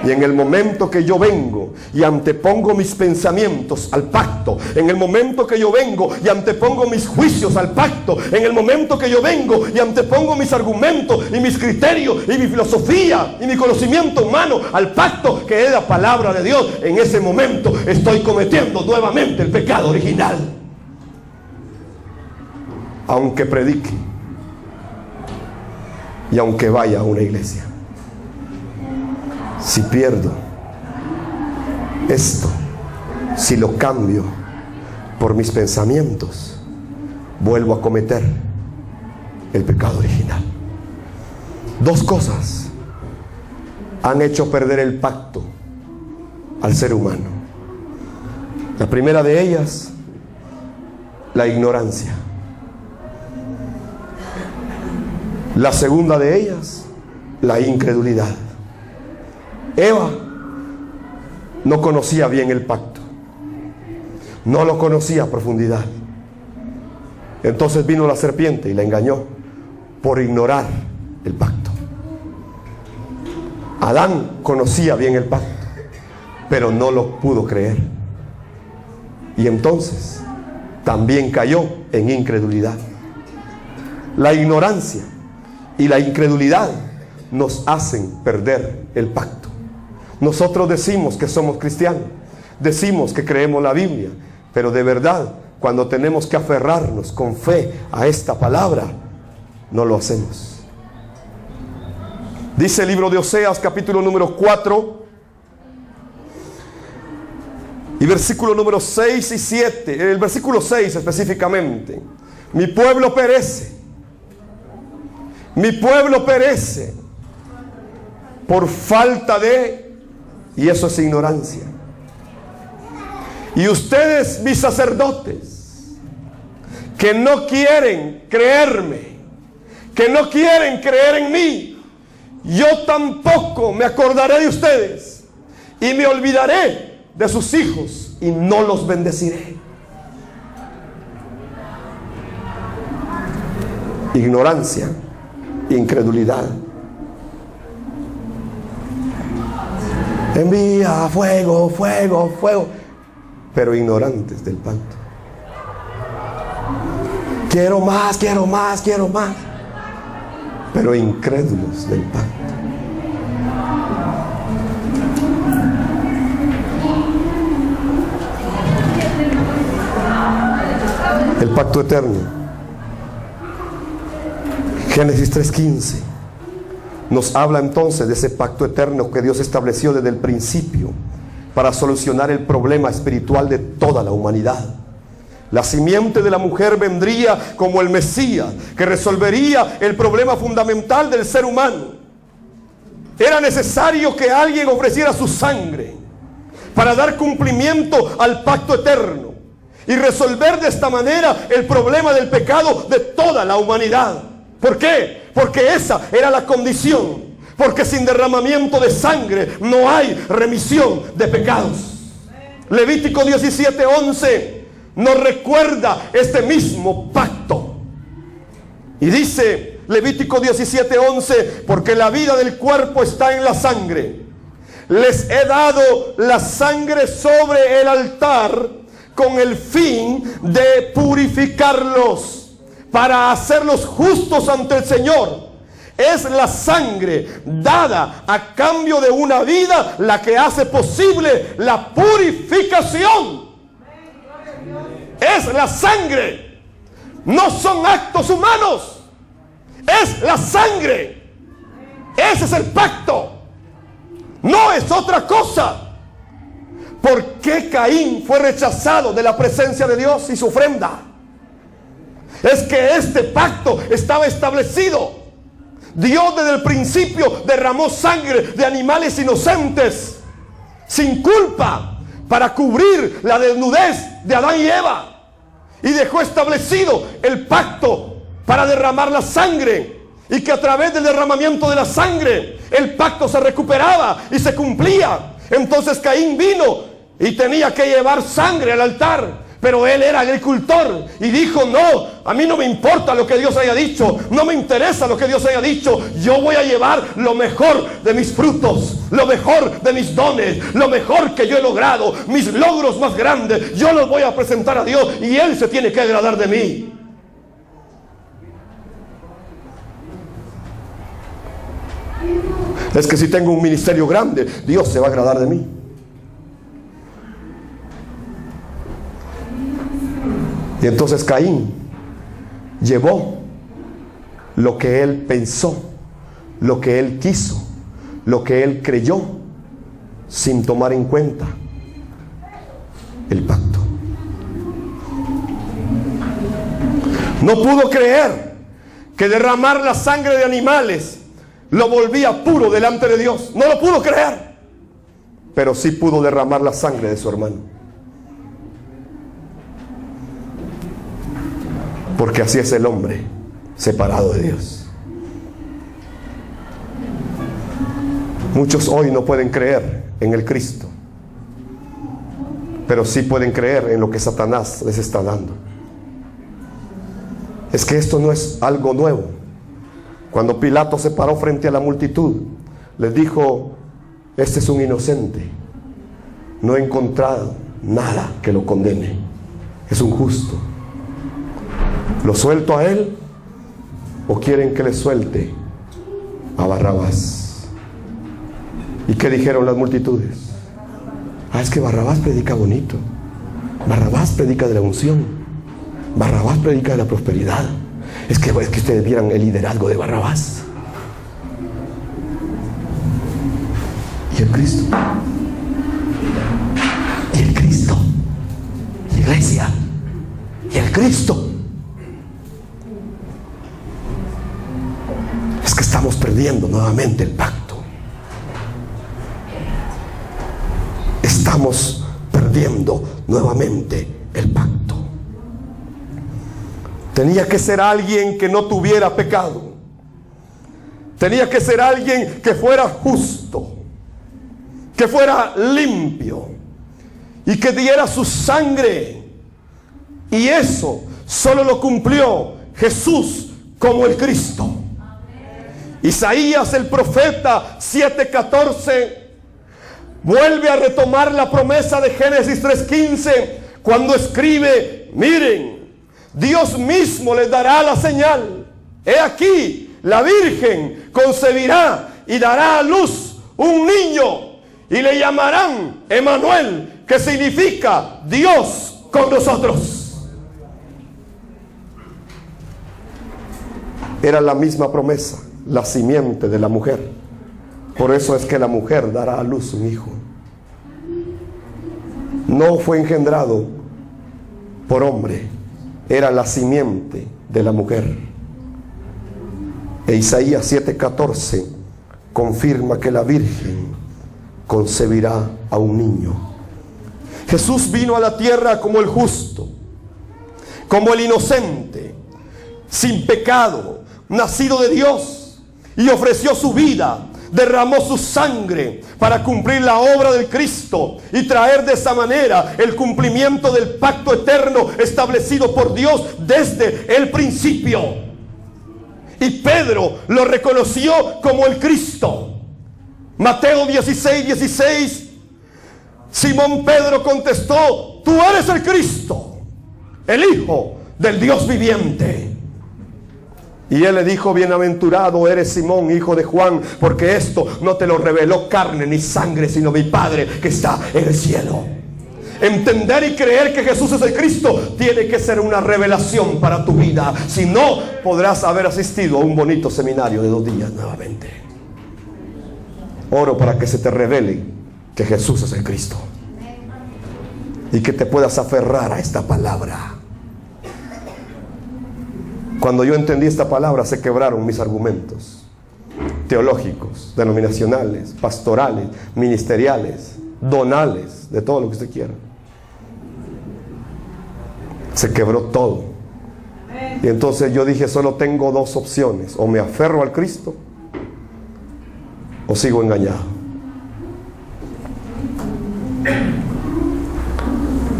S1: Y en el momento que yo vengo y antepongo mis pensamientos al pacto, en el momento que yo vengo y antepongo mis juicios al pacto, en el momento que yo vengo y antepongo mis argumentos y mis criterios y mi filosofía y mi conocimiento humano al pacto que es la palabra de Dios, en ese momento estoy cometiendo nuevamente el pecado original. Aunque predique y aunque vaya a una iglesia, si pierdo esto, si lo cambio por mis pensamientos, vuelvo a cometer el pecado original. Dos cosas han hecho perder el pacto al ser humano. La primera de ellas, la ignorancia. La segunda de ellas, la incredulidad. Eva no conocía bien el pacto, no lo conocía a profundidad. Entonces vino la serpiente y la engañó por ignorar el pacto. Adán conocía bien el pacto, pero no lo pudo creer. Y entonces también cayó en incredulidad. La ignorancia y la incredulidad nos hacen perder el pacto. Nosotros decimos que somos cristianos, decimos que creemos la Biblia, pero de verdad, cuando tenemos que aferrarnos con fe a esta palabra, no lo hacemos. Dice el libro de Oseas, capítulo número 4, y versículo número 6 y 7, el versículo 6 específicamente: mi pueblo perece por falta de... Y eso es ignorancia. Y ustedes, mis sacerdotes, que no quieren creerme, que no quieren creer en mí, yo tampoco me acordaré de ustedes y me olvidaré de sus hijos y no los bendeciré. Ignorancia, incredulidad. Envía fuego, fuego, fuego, pero ignorantes del pacto. Quiero más, quiero más, quiero más, pero incrédulos del pacto. El pacto eterno, Génesis 3:15, nos habla entonces de ese pacto eterno que Dios estableció desde el principio para solucionar el problema espiritual de toda la humanidad. La simiente de la mujer vendría como el Mesías, que resolvería el problema fundamental del ser humano. Era necesario que alguien ofreciera su sangre para dar cumplimiento al pacto eterno y resolver de esta manera el problema del pecado de toda la humanidad. ¿Por qué? Porque esa era la condición. Porque sin derramamiento de sangre no hay remisión de pecados. Levítico 17:11 nos recuerda este mismo pacto. Y dice Levítico 17:11: porque la vida del cuerpo está en la sangre. Les he dado la sangre sobre el altar con el fin de purificarlos, para hacerlos justos ante el Señor. Es la sangre dada a cambio de una vida la que hace posible la purificación. Es la sangre. No son actos humanos. Es la sangre. Ese es el pacto. No es otra cosa. ¿Por qué Caín fue rechazado de la presencia de Dios y su ofrenda? Es que este pacto estaba establecido. Dios desde el principio derramó sangre de animales inocentes, sin culpa, para cubrir la desnudez de Adán y Eva. Y dejó establecido el pacto para para derramar la sangre, y que a través del derramamiento de la sangre el pacto se recuperaba y se cumplía. Entonces Caín vino y tenía que llevar sangre al altar, pero él era agricultor y dijo: no, a mí no me importa lo que Dios haya dicho, no me interesa lo que Dios haya dicho, yo voy a llevar lo mejor de mis frutos, lo mejor de mis dones, lo mejor que yo he logrado, mis logros más grandes, yo los voy a presentar a Dios y Él se tiene que agradar de mí. Es que si tengo un ministerio grande, Dios se va a agradar de mí. Y entonces Caín llevó lo que él pensó, lo que él quiso, lo que él creyó, sin tomar en cuenta el pacto. No pudo creer que derramar la sangre de animales lo volvía puro delante de Dios. No lo pudo creer. Pero sí pudo derramar la sangre de su hermano. Porque así es el hombre separado de Dios. Muchos hoy no pueden creer en el Cristo, pero sí pueden creer en lo que Satanás les está dando. Es que esto no es algo nuevo. Cuando Pilato se paró frente a la multitud, les dijo: este es un inocente, no he encontrado nada que lo condene, es un justo. ¿Lo suelto a él o quieren que le suelte a Barrabás? ¿Y qué dijeron las multitudes? Es que Barrabás predica bonito, Barrabás predica de la unción, Barrabás predica de la prosperidad. Es que ustedes vieran el liderazgo de Barrabás. ¿Y el Cristo? ¿Y el Cristo? Iglesia, ¿y el Cristo? Es que estamos perdiendo nuevamente el pacto. Estamos perdiendo nuevamente el pacto. Tenía que ser alguien que no tuviera pecado. Tenía que ser alguien que fuera justo, que fuera limpio y que diera su sangre. Y eso solo lo cumplió Jesús como el Cristo. Isaías el profeta 7:14 vuelve a retomar la promesa de Génesis 3:15 cuando escribe: miren, Dios mismo les dará la señal. He aquí, la Virgen concebirá y dará a luz un niño y le llamarán Emmanuel, que significa Dios con nosotros. Era la misma promesa, la simiente de la mujer. Por eso es que la mujer dará a luz un hijo. No fue engendrado por hombre, era la simiente de la mujer. E Isaías 7:14 confirma que la Virgen concebirá a un niño. Jesús vino a la tierra como el justo, como el inocente, sin pecado, nacido de Dios, y ofreció su vida, derramó su sangre para cumplir la obra del Cristo y traer de esa manera el cumplimiento del pacto eterno establecido por Dios desde el principio. Y Pedro lo reconoció como el Cristo. Mateo 16:16, Simón Pedro contestó: tú eres el Cristo, el Hijo del Dios viviente. Y él le dijo: bienaventurado eres Simón, hijo de Juan, porque esto no te lo reveló carne ni sangre, sino mi Padre que está en el cielo. Entender y creer que Jesús es el Cristo tiene que ser una revelación para tu vida. Si no, podrás haber asistido a un bonito seminario de 2 días nuevamente. Oro para que se te revele que Jesús es el Cristo y que te puedas aferrar a esta palabra. Cuando yo entendí esta palabra, se quebraron mis argumentos teológicos, denominacionales, pastorales, ministeriales, donales, de todo lo que usted quiera. Se quebró todo. Y entonces yo dije, solo tengo dos opciones: o me aferro al Cristo o sigo engañado.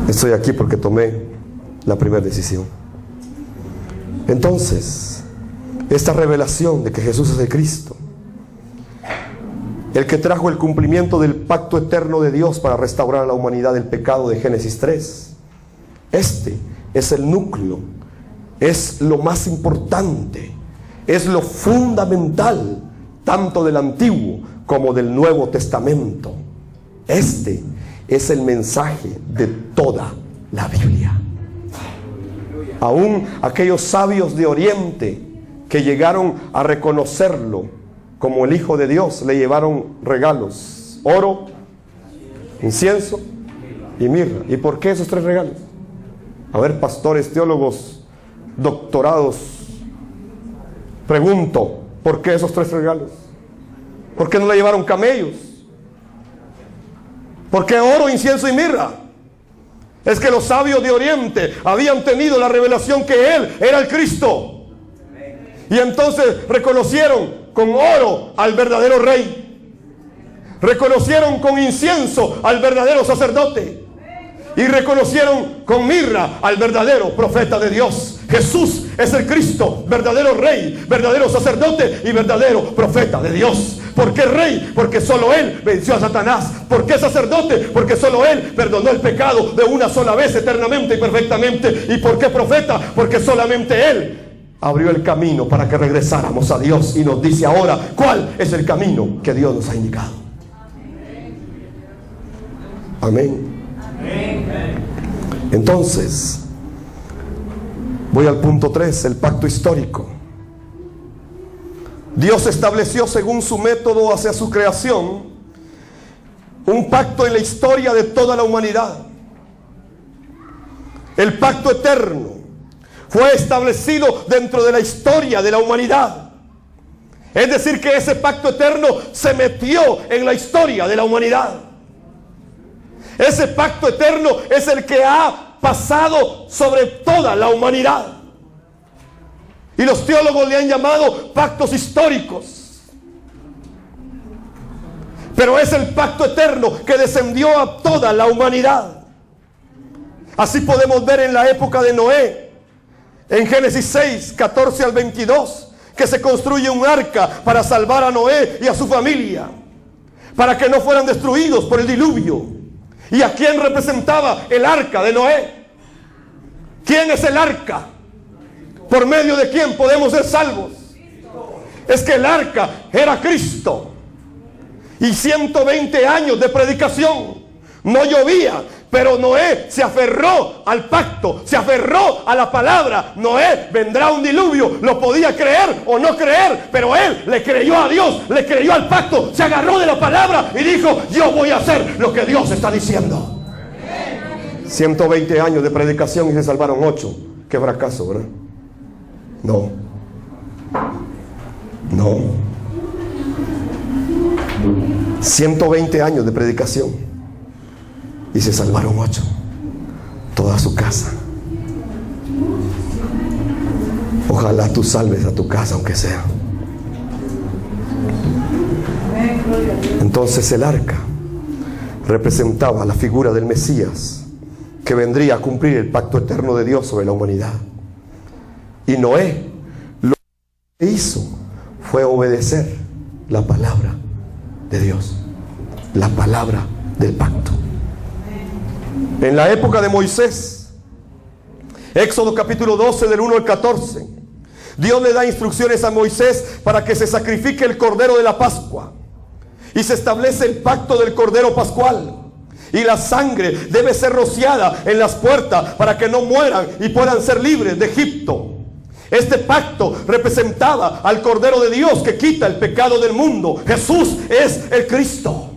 S1: Estoy aquí porque tomé la primera decisión. Entonces, esta revelación de que Jesús es el Cristo, el que trajo el cumplimiento del pacto eterno de Dios para restaurar a la humanidad del pecado de Génesis 3, este es el núcleo, es lo más importante, es lo fundamental tanto del Antiguo como del Nuevo Testamento. Este es el mensaje de toda la Biblia. Aún aquellos sabios de Oriente que llegaron a reconocerlo como el Hijo de Dios, le llevaron regalos: oro, incienso y mirra. ¿Y por qué esos tres regalos? A ver, pastores, teólogos, doctorados, pregunto, ¿por qué esos tres regalos? ¿Por qué no le llevaron camellos? ¿Por qué oro, incienso y mirra? Es que los sabios de Oriente habían tenido la revelación que Él era el Cristo. Y entonces reconocieron con oro al verdadero rey. Reconocieron con incienso al verdadero sacerdote. Y reconocieron con mirra al verdadero profeta de Dios. Jesús es el Cristo, verdadero rey, verdadero sacerdote y verdadero profeta de Dios. ¿Por qué rey? Porque solo Él venció a Satanás. ¿Por qué sacerdote? Porque solo Él perdonó el pecado de una sola vez, eternamente y perfectamente. ¿Y por qué profeta? Porque solamente Él abrió el camino para que regresáramos a Dios, y nos dice ahora cuál es el camino que Dios nos ha indicado. Amén. Entonces, voy al punto 3, el pacto histórico. Dios estableció, según su método hacia su creación, un pacto en la historia de toda la humanidad. El pacto eterno fue establecido dentro de la historia de la humanidad. Es decir, que ese pacto eterno se metió en la historia de la humanidad. Ese pacto eterno es el que ha pasado sobre toda la humanidad. Y los teólogos le han llamado pactos históricos. Pero es el pacto eterno que descendió a toda la humanidad. Así podemos ver en la época de Noé, en Génesis 6, 14 al 22, que se construye un arca para salvar a Noé y a su familia, para que no fueran destruidos por el diluvio. ¿Y a quién representaba el arca de Noé? ¿Quién es el arca? ¿Por medio de quién podemos ser salvos? Es que el arca era Cristo. Y 120 años de predicación. No llovía, pero Noé se aferró al pacto, se aferró a la palabra. Noé, vendrá un diluvio, lo podía creer o no creer, pero él le creyó a Dios, le creyó al pacto, se agarró de la palabra y dijo: yo voy a hacer lo que Dios está diciendo. 120 años de predicación y se salvaron 8. Qué fracaso, ¿verdad? No. 120 años de predicación y se salvaron 8. Toda su casa. Ojalá tú salves a tu casa, aunque sea. Entonces el arca representaba la figura del Mesías, que vendría a cumplir el pacto eterno de Dios sobre la humanidad. Y Noé lo que hizo fue obedecer la palabra de Dios, la palabra del pacto. En la época de Moisés, Éxodo capítulo 12 del 1 al 14, Dios le da instrucciones a Moisés para que se sacrifique el cordero de la Pascua, y se establece el pacto del cordero pascual. Y la sangre debe ser rociada en las puertas para que no mueran y puedan ser libres de Egipto. Este pacto representaba al Cordero de Dios que quita el pecado del mundo. Jesús es el Cristo.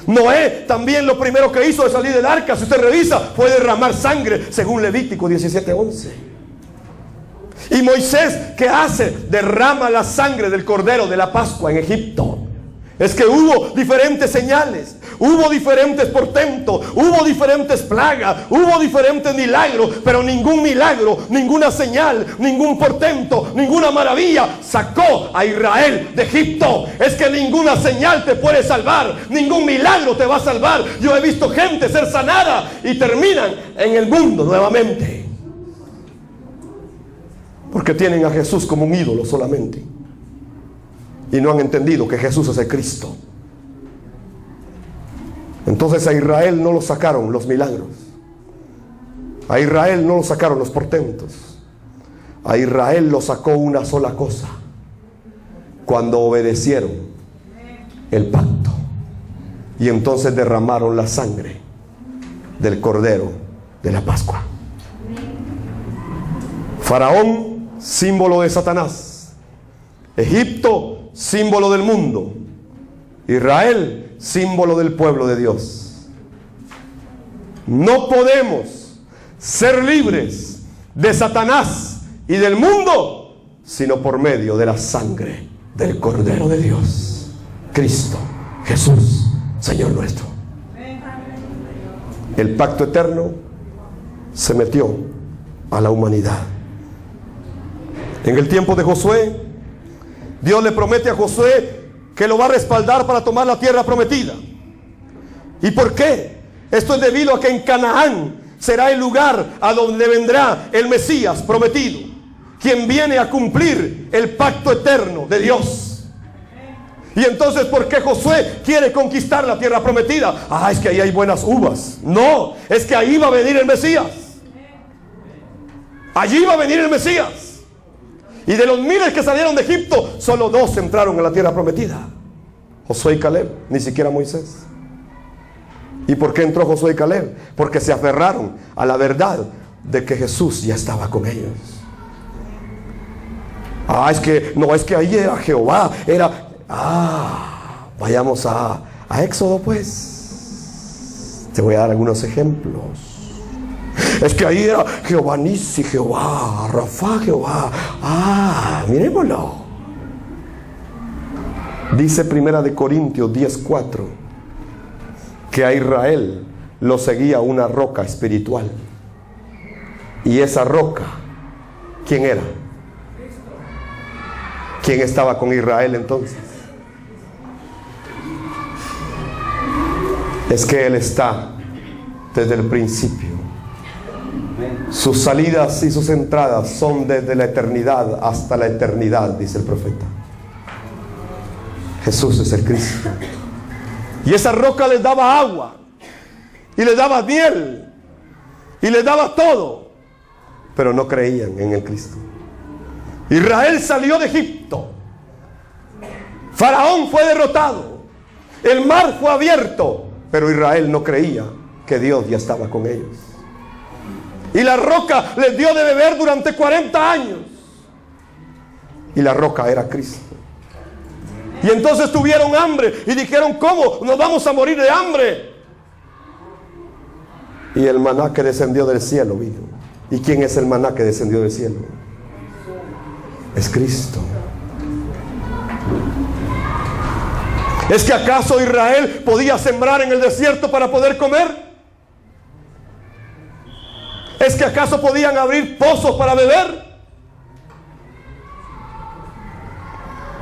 S1: Noé también lo primero que hizo de salir del arca, si usted revisa, fue derramar sangre, según Levítico 17:11. Y Moisés, ¿qué hace? Derrama la sangre del Cordero de la Pascua en Egipto. Es que hubo diferentes señales, hubo diferentes portentos, hubo diferentes plagas, hubo diferentes milagros, pero ningún milagro, ninguna señal, ningún portento, ninguna maravilla sacó a Israel de Egipto. Es que ninguna señal te puede salvar, ningún milagro te va a salvar. Yo he visto gente ser sanada y terminan en el mundo nuevamente, porque tienen a Jesús como un ídolo solamente y no han entendido que Jesús es el Cristo. Entonces a Israel no lo sacaron los milagros, a Israel no lo sacaron los portentos, a Israel lo sacó una sola cosa: cuando obedecieron el pacto, y entonces derramaron la sangre del Cordero de la Pascua. Faraón, símbolo de Satanás; Egipto, símbolo del mundo; Israel, símbolo del pueblo de Dios. No podemos ser libres de Satanás y del mundo sino por medio de la sangre del Cordero de Dios, Cristo Jesús, Señor nuestro. El pacto eterno se metió a la humanidad. En el tiempo de Josué, Dios le promete a Josué que lo va a respaldar para tomar la tierra prometida. ¿Y por qué? Esto es debido a que en Canaán será el lugar a donde vendrá el Mesías prometido, quien viene a cumplir el pacto eterno de Dios. Y entonces, ¿por qué Josué quiere conquistar la tierra prometida? Ah, es que ahí hay buenas uvas. No, es que ahí va a venir el Mesías. Allí va a venir el Mesías. Y de los miles que salieron de Egipto, solo 2 entraron en la tierra prometida: Josué y Caleb, ni siquiera Moisés. ¿Y por qué entró Josué y Caleb? Porque se aferraron a la verdad de que Jesús ya estaba con ellos. Ah, es que no, es que ahí era Jehová, era... vayamos a Éxodo, pues. Te voy a dar algunos ejemplos. Es que ahí era Jehová Nisi, Jehová Rafa, Jehová. Miremoslo. Dice 1 Corintios 10:4 que a Israel lo seguía una roca espiritual. Y esa roca, ¿quién era? ¿Quién estaba con Israel entonces? Es que Él está desde el principio. Sus salidas y sus entradas son desde la eternidad hasta la eternidad, dice el profeta. Jesús es el Cristo. Y esa roca les daba agua, y les daba miel, y les daba todo, pero no creían en el Cristo. Israel salió de Egipto. Faraón fue derrotado. El mar fue abierto, pero Israel no creía que Dios ya estaba con ellos. Y la roca les dio de beber durante 40 años. Y la roca era Cristo. Y entonces tuvieron hambre y dijeron: ¿cómo nos vamos a morir de hambre? Y el maná que descendió del cielo vino. ¿Y quién es el maná que descendió del cielo? Es Cristo. ¿Es que acaso Israel podía sembrar en el desierto para poder comer? ¿Es que acaso podían abrir pozos para beber?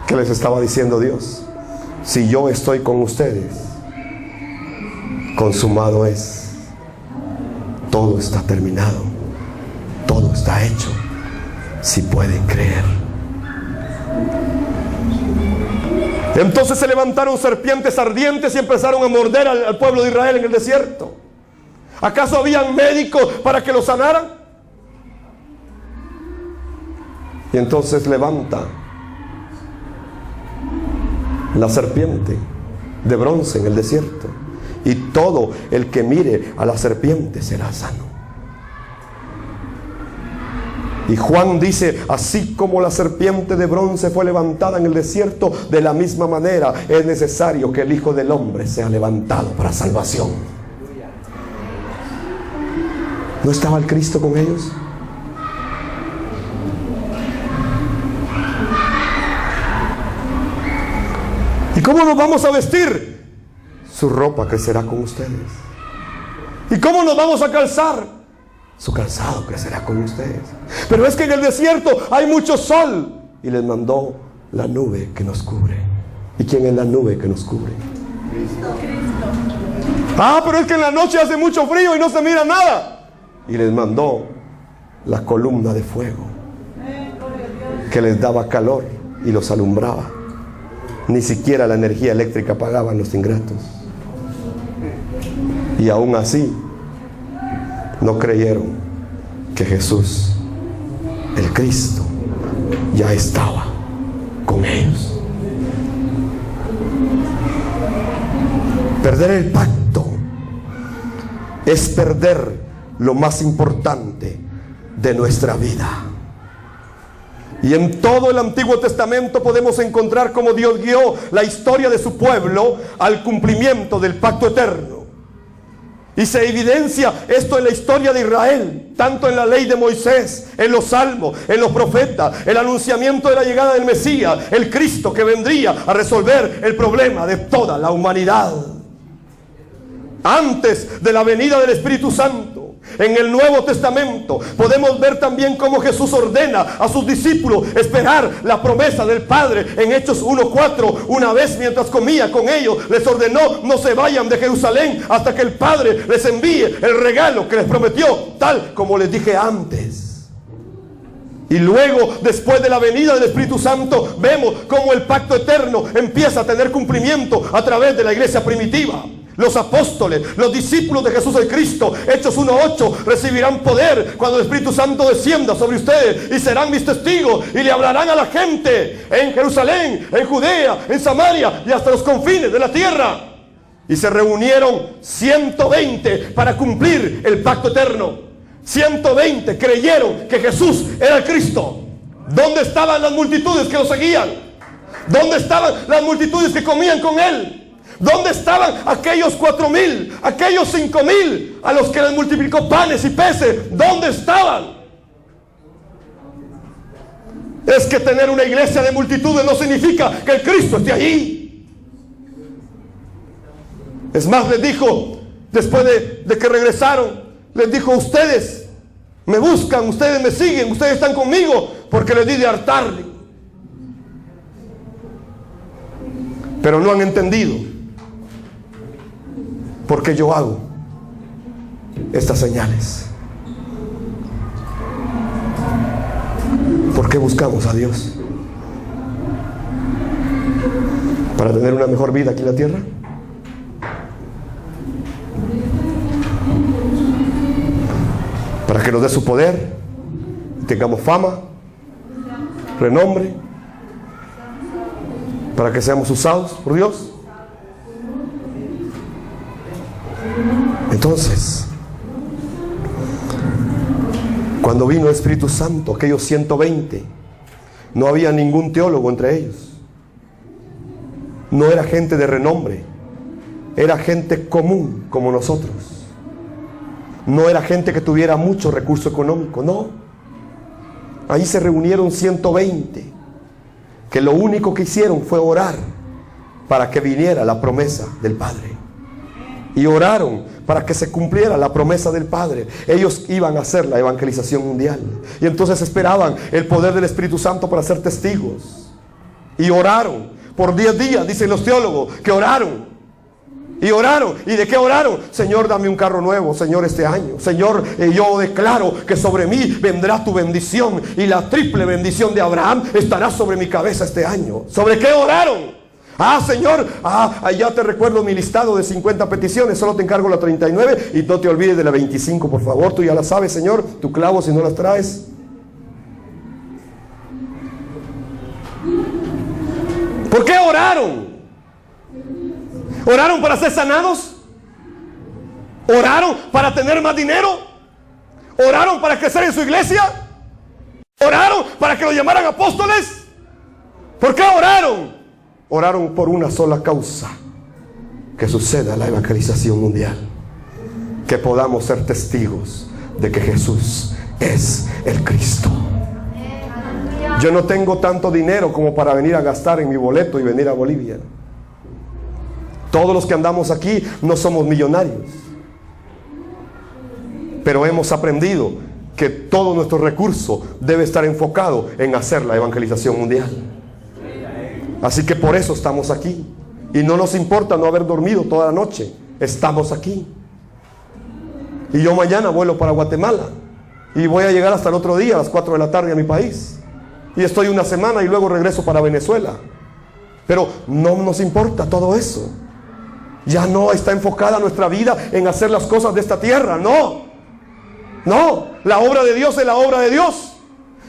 S1: ¿Qué les estaba diciendo Dios? Si yo estoy con ustedes, consumado es. Todo está terminado. Todo está hecho. Si pueden creer. Entonces se levantaron serpientes ardientes y empezaron a morder al pueblo de Israel en el desierto. ¿Acaso habían médicos para que lo sanaran? Y entonces levanta la serpiente de bronce en el desierto, y todo el que mire a la serpiente será sano. Y Juan dice: así como la serpiente de bronce fue levantada en el desierto, de la misma manera es necesario que el Hijo del Hombre sea levantado para salvación. ¿No estaba el Cristo con ellos? ¿Y cómo nos vamos a vestir? su ropa crecerá con ustedes. ¿Y cómo nos vamos a calzar? Su calzado crecerá con ustedes. Pero es que en el desierto hay mucho sol. Y les mandó la nube que nos cubre. ¿Y quién es la nube que nos cubre? Cristo. Ah, pero es que en la noche hace mucho frío y no se mira nada. Y les mandó la columna de fuego que les daba calor y los alumbraba. Ni siquiera la energía eléctrica pagaban los ingratos. Y aún así no creyeron que Jesús, el Cristo, ya estaba con ellos. Perder el pacto es perder lo más importante de nuestra vida. Y en todo el Antiguo Testamento podemos encontrar cómo Dios guió la historia de su pueblo al cumplimiento del pacto eterno. Y se evidencia esto en la historia de Israel, tanto en la ley de Moisés, en los salmos, en los profetas, el anunciamiento de la llegada del Mesías, el Cristo que vendría a resolver el problema de toda la humanidad. Antes de la venida del Espíritu Santo, en el Nuevo Testamento podemos ver también cómo Jesús ordena a sus discípulos esperar la promesa del Padre. En Hechos 1:4, una vez mientras comía con ellos, les ordenó: no se vayan de Jerusalén hasta que el Padre les envíe el regalo que les prometió, tal como les dije antes. Y luego, después de la venida del Espíritu Santo, vemos cómo el pacto eterno empieza a tener cumplimiento a través de la iglesia primitiva. Los apóstoles, los discípulos de Jesús el Cristo, Hechos 1:8, recibirán poder cuando el Espíritu Santo descienda sobre ustedes y serán mis testigos y le hablarán a la gente en Jerusalén, en Judea, en Samaria y hasta los confines de la tierra. Y se reunieron 120 para cumplir el pacto eterno. 120 creyeron que Jesús era el Cristo. ¿Dónde estaban las multitudes que lo seguían? ¿Dónde estaban las multitudes que comían con él? ¿Dónde estaban aquellos 4,000, aquellos 5,000 a los que les multiplicó panes y peces? ¿Dónde estaban? Es que tener una iglesia de multitudes no significa que el Cristo esté allí. Es más, les dijo, después de que regresaron, les dijo: ustedes me buscan, ustedes me siguen, ustedes están conmigo porque les di de hartarle. Pero no han entendido porque yo hago estas señales. ¿Por qué buscamos a Dios? ¿Para tener una mejor vida aquí en la tierra? ¿Para que nos dé su poder, tengamos fama, renombre, para que seamos usados por Dios? Entonces, cuando vino el Espíritu Santo, aquellos 120, no había ningún teólogo entre ellos. No era gente de renombre, era gente común como nosotros. No era gente que tuviera mucho recurso económico, no. Ahí se reunieron 120, que lo único que hicieron fue orar para que viniera la promesa del Padre. Y oraron para que se cumpliera la promesa del Padre. Ellos iban a hacer la evangelización mundial. Y entonces esperaban el poder del Espíritu Santo para ser testigos. Y oraron por 10 días, dicen los teólogos, que oraron. Y oraron. ¿Y de qué oraron? Señor, dame un carro nuevo, Señor, este año. Señor, yo declaro que sobre mí vendrá tu bendición. Y la triple bendición de Abraham estará sobre mi cabeza este año. ¿Sobre qué oraron? Ah, Señor, ya te recuerdo mi listado de 50 peticiones. Solo te encargo la 39 y no te olvides de la 25, por favor. Tú ya la sabes, Señor. Tu clavo si no las traes. ¿Por qué oraron? ¿Oraron para ser sanados? ¿Oraron para tener más dinero? ¿Oraron para crecer en su iglesia? ¿Oraron para que lo llamaran apóstoles? ¿Por qué oraron? Oraron por una sola causa: que suceda la evangelización mundial, que podamos ser testigos de que Jesús es el Cristo. Yo no tengo tanto dinero como para venir a gastar en mi boleto y venir a Bolivia. Todos los que andamos aquí no somos millonarios, pero hemos aprendido que todo nuestro recurso debe estar enfocado en hacer la evangelización mundial. Así que por eso estamos aquí. Y no nos importa no haber dormido toda la noche. Estamos aquí. Y yo mañana vuelo para Guatemala. Y voy a llegar hasta el otro día a las 4 de la tarde a mi país. Y estoy una semana y luego regreso para Venezuela. Pero no nos importa todo eso. Ya no está enfocada nuestra vida en hacer las cosas de esta tierra. No. No. La obra de Dios es la obra de Dios.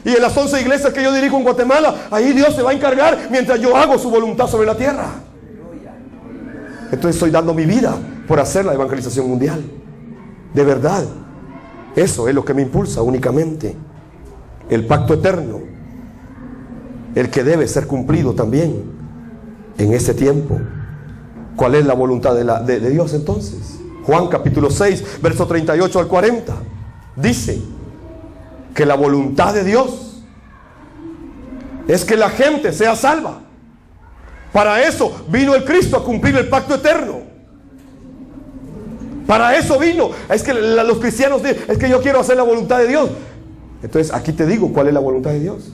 S1: Y en las 11 iglesias que yo dirijo en Guatemala, ahí Dios se va a encargar mientras yo hago su voluntad sobre la tierra. Entonces estoy dando mi vida por hacer la evangelización mundial. De verdad. Eso es lo que me impulsa únicamente. El pacto eterno. El que debe ser cumplido también en ese tiempo. ¿Cuál es la voluntad de Dios entonces? Juan capítulo 6, verso 38 al 40. Dice que la voluntad de Dios es que la gente sea salva. Para eso vino el Cristo, a cumplir el pacto eterno. Para eso vino. Es que los cristianos dicen, es que yo quiero hacer la voluntad de Dios. Entonces aquí te digo cuál es la voluntad de Dios.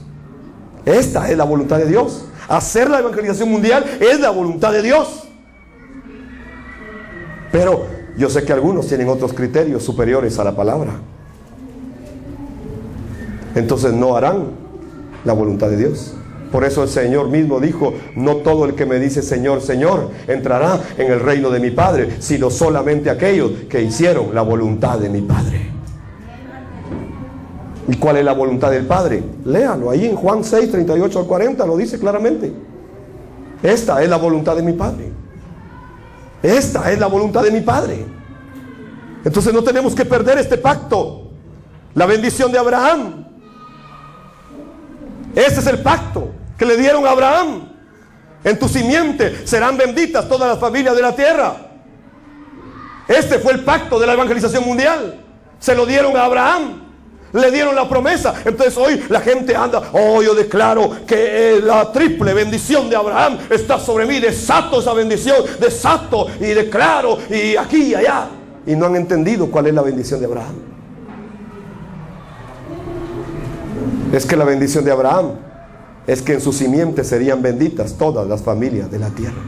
S1: Esta es la voluntad de Dios. Hacer la evangelización mundial es la voluntad de Dios. Pero yo sé que algunos tienen otros criterios superiores a la palabra. Entonces no harán la voluntad de Dios. Por eso el Señor mismo dijo: no todo el que me dice Señor, Señor entrará en el reino de mi Padre, sino solamente aquellos que hicieron la voluntad de mi Padre. ¿Y cuál es la voluntad del Padre? Léalo ahí en Juan 6, 38 al 40, lo dice claramente. Esta es la voluntad de mi Padre. Esta es la voluntad de mi Padre. Entonces no tenemos que perder este pacto. La bendición de Abraham. Ese es el pacto que le dieron a Abraham. En tu simiente serán benditas todas las familias de la tierra. Este fue el pacto de la evangelización mundial. Se lo dieron a Abraham. Le dieron la promesa. Entonces hoy la gente anda: oh, yo declaro que la triple bendición de Abraham está sobre mí. Desato esa bendición, desato y declaro, y aquí y allá. Y no han entendido cuál es la bendición de Abraham. Es que la bendición de Abraham es que en su simiente serían benditas todas las familias de la tierra.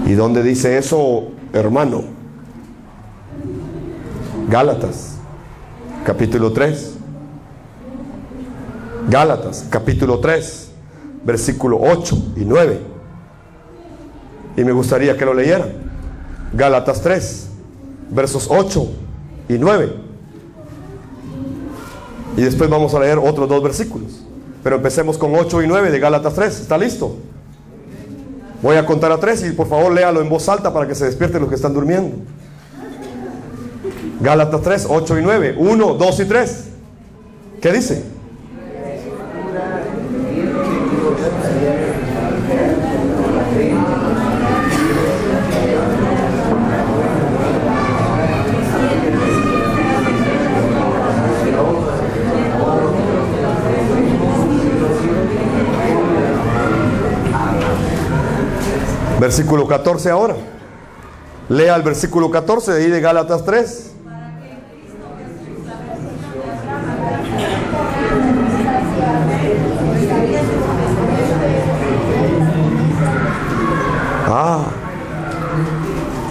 S1: ¿Y dónde dice eso, hermano? Gálatas capítulo 3. Gálatas capítulo 3, versículo 8 y 9. Y me gustaría que lo leyeran. Gálatas 3, versos 8 y 9. Y después vamos a leer otros 2 versículos. Pero empecemos con 8 y 9 de Gálatas 3. ¿Está listo? Voy a contar a 3 y por favor léalo en voz alta para que se despierten los que están durmiendo. Gálatas 3, 8 y 9. 1, 2 y 3. ¿Qué dice? Versículo 14 ahora. Lea el versículo 14 de ahí de Gálatas 3.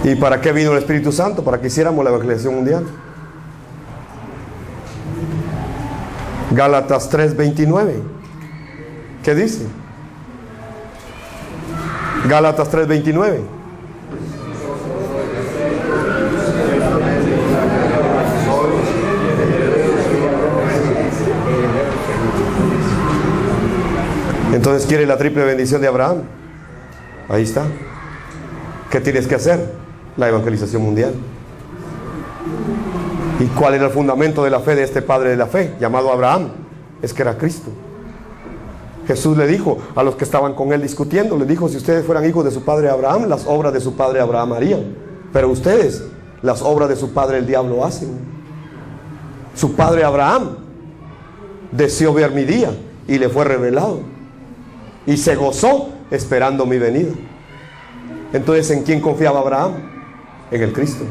S1: ¿Y para qué vino el Espíritu Santo? Para que hiciéramos la evangelización mundial. Gálatas 3:29. ¿Qué dice? Gálatas 3:29. Entonces quiere la triple bendición de Abraham. Ahí está. ¿Qué tienes que hacer? La evangelización mundial. ¿Y cuál era el fundamento de la fe de este padre de la fe llamado Abraham? Es que era Cristo. Jesús le dijo a los que estaban con él discutiendo, le dijo: si ustedes fueran hijos de su padre Abraham, las obras de su padre Abraham harían. Pero ustedes, las obras de su padre el diablo hacen. Su padre Abraham deseó ver mi día y le fue revelado. Y se gozó esperando mi venida. Entonces, ¿en quién confiaba Abraham? En el Cristo.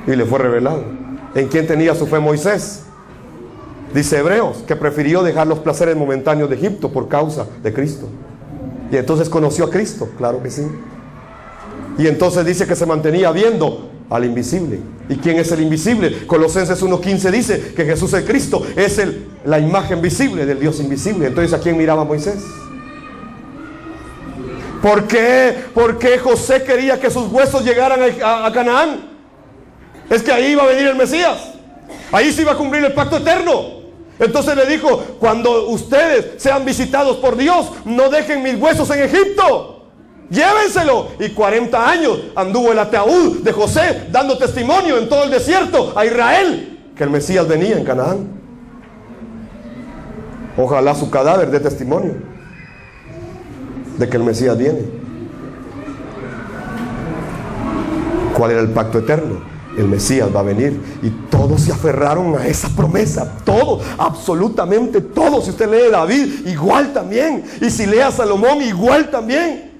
S1: Y le fue revelado. ¿En quién tenía su fe Moisés? Dice Hebreos que prefirió dejar los placeres momentáneos de Egipto por causa de Cristo. Y entonces conoció a Cristo, claro que sí. Y entonces dice que se mantenía viendo al invisible. ¿Y quién es el invisible? Colosenses 1:15 dice que Jesús el Cristo es la imagen visible del Dios invisible. Entonces, ¿a quién miraba Moisés? ¿Por qué José quería que sus huesos llegaran a Canaán? Es que ahí iba a venir el Mesías. Ahí se iba a cumplir el pacto eterno. Entonces le dijo: cuando ustedes sean visitados por Dios, no dejen mis huesos en Egipto, llévenselo. Y 40 años anduvo el ataúd de José dando testimonio en todo el desierto a Israel que el Mesías venía en Canaán. Ojalá su cadáver dé testimonio de que el Mesías viene. ¿Cuál era el pacto eterno? El Mesías va a venir. Y todos se aferraron a esa promesa. Todos, absolutamente todos. Si usted lee David, igual también. Y si lee a Salomón, igual también.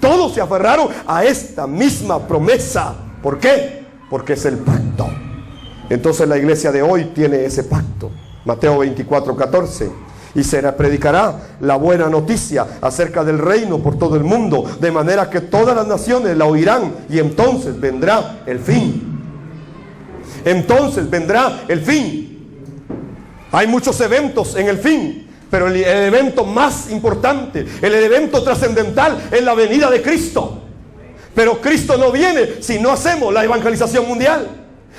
S1: Todos se aferraron a esta misma promesa. ¿Por qué? Porque es el pacto. Entonces la iglesia de hoy tiene ese pacto. Mateo 24:14. Y se predicará la buena noticia acerca del reino por todo el mundo, de manera que todas las naciones la oirán, y entonces vendrá el fin. Entonces vendrá el fin. Hay muchos eventos en el fin, pero el evento más importante, el evento trascendental, es la venida de Cristo. Pero Cristo no viene si no hacemos la evangelización mundial.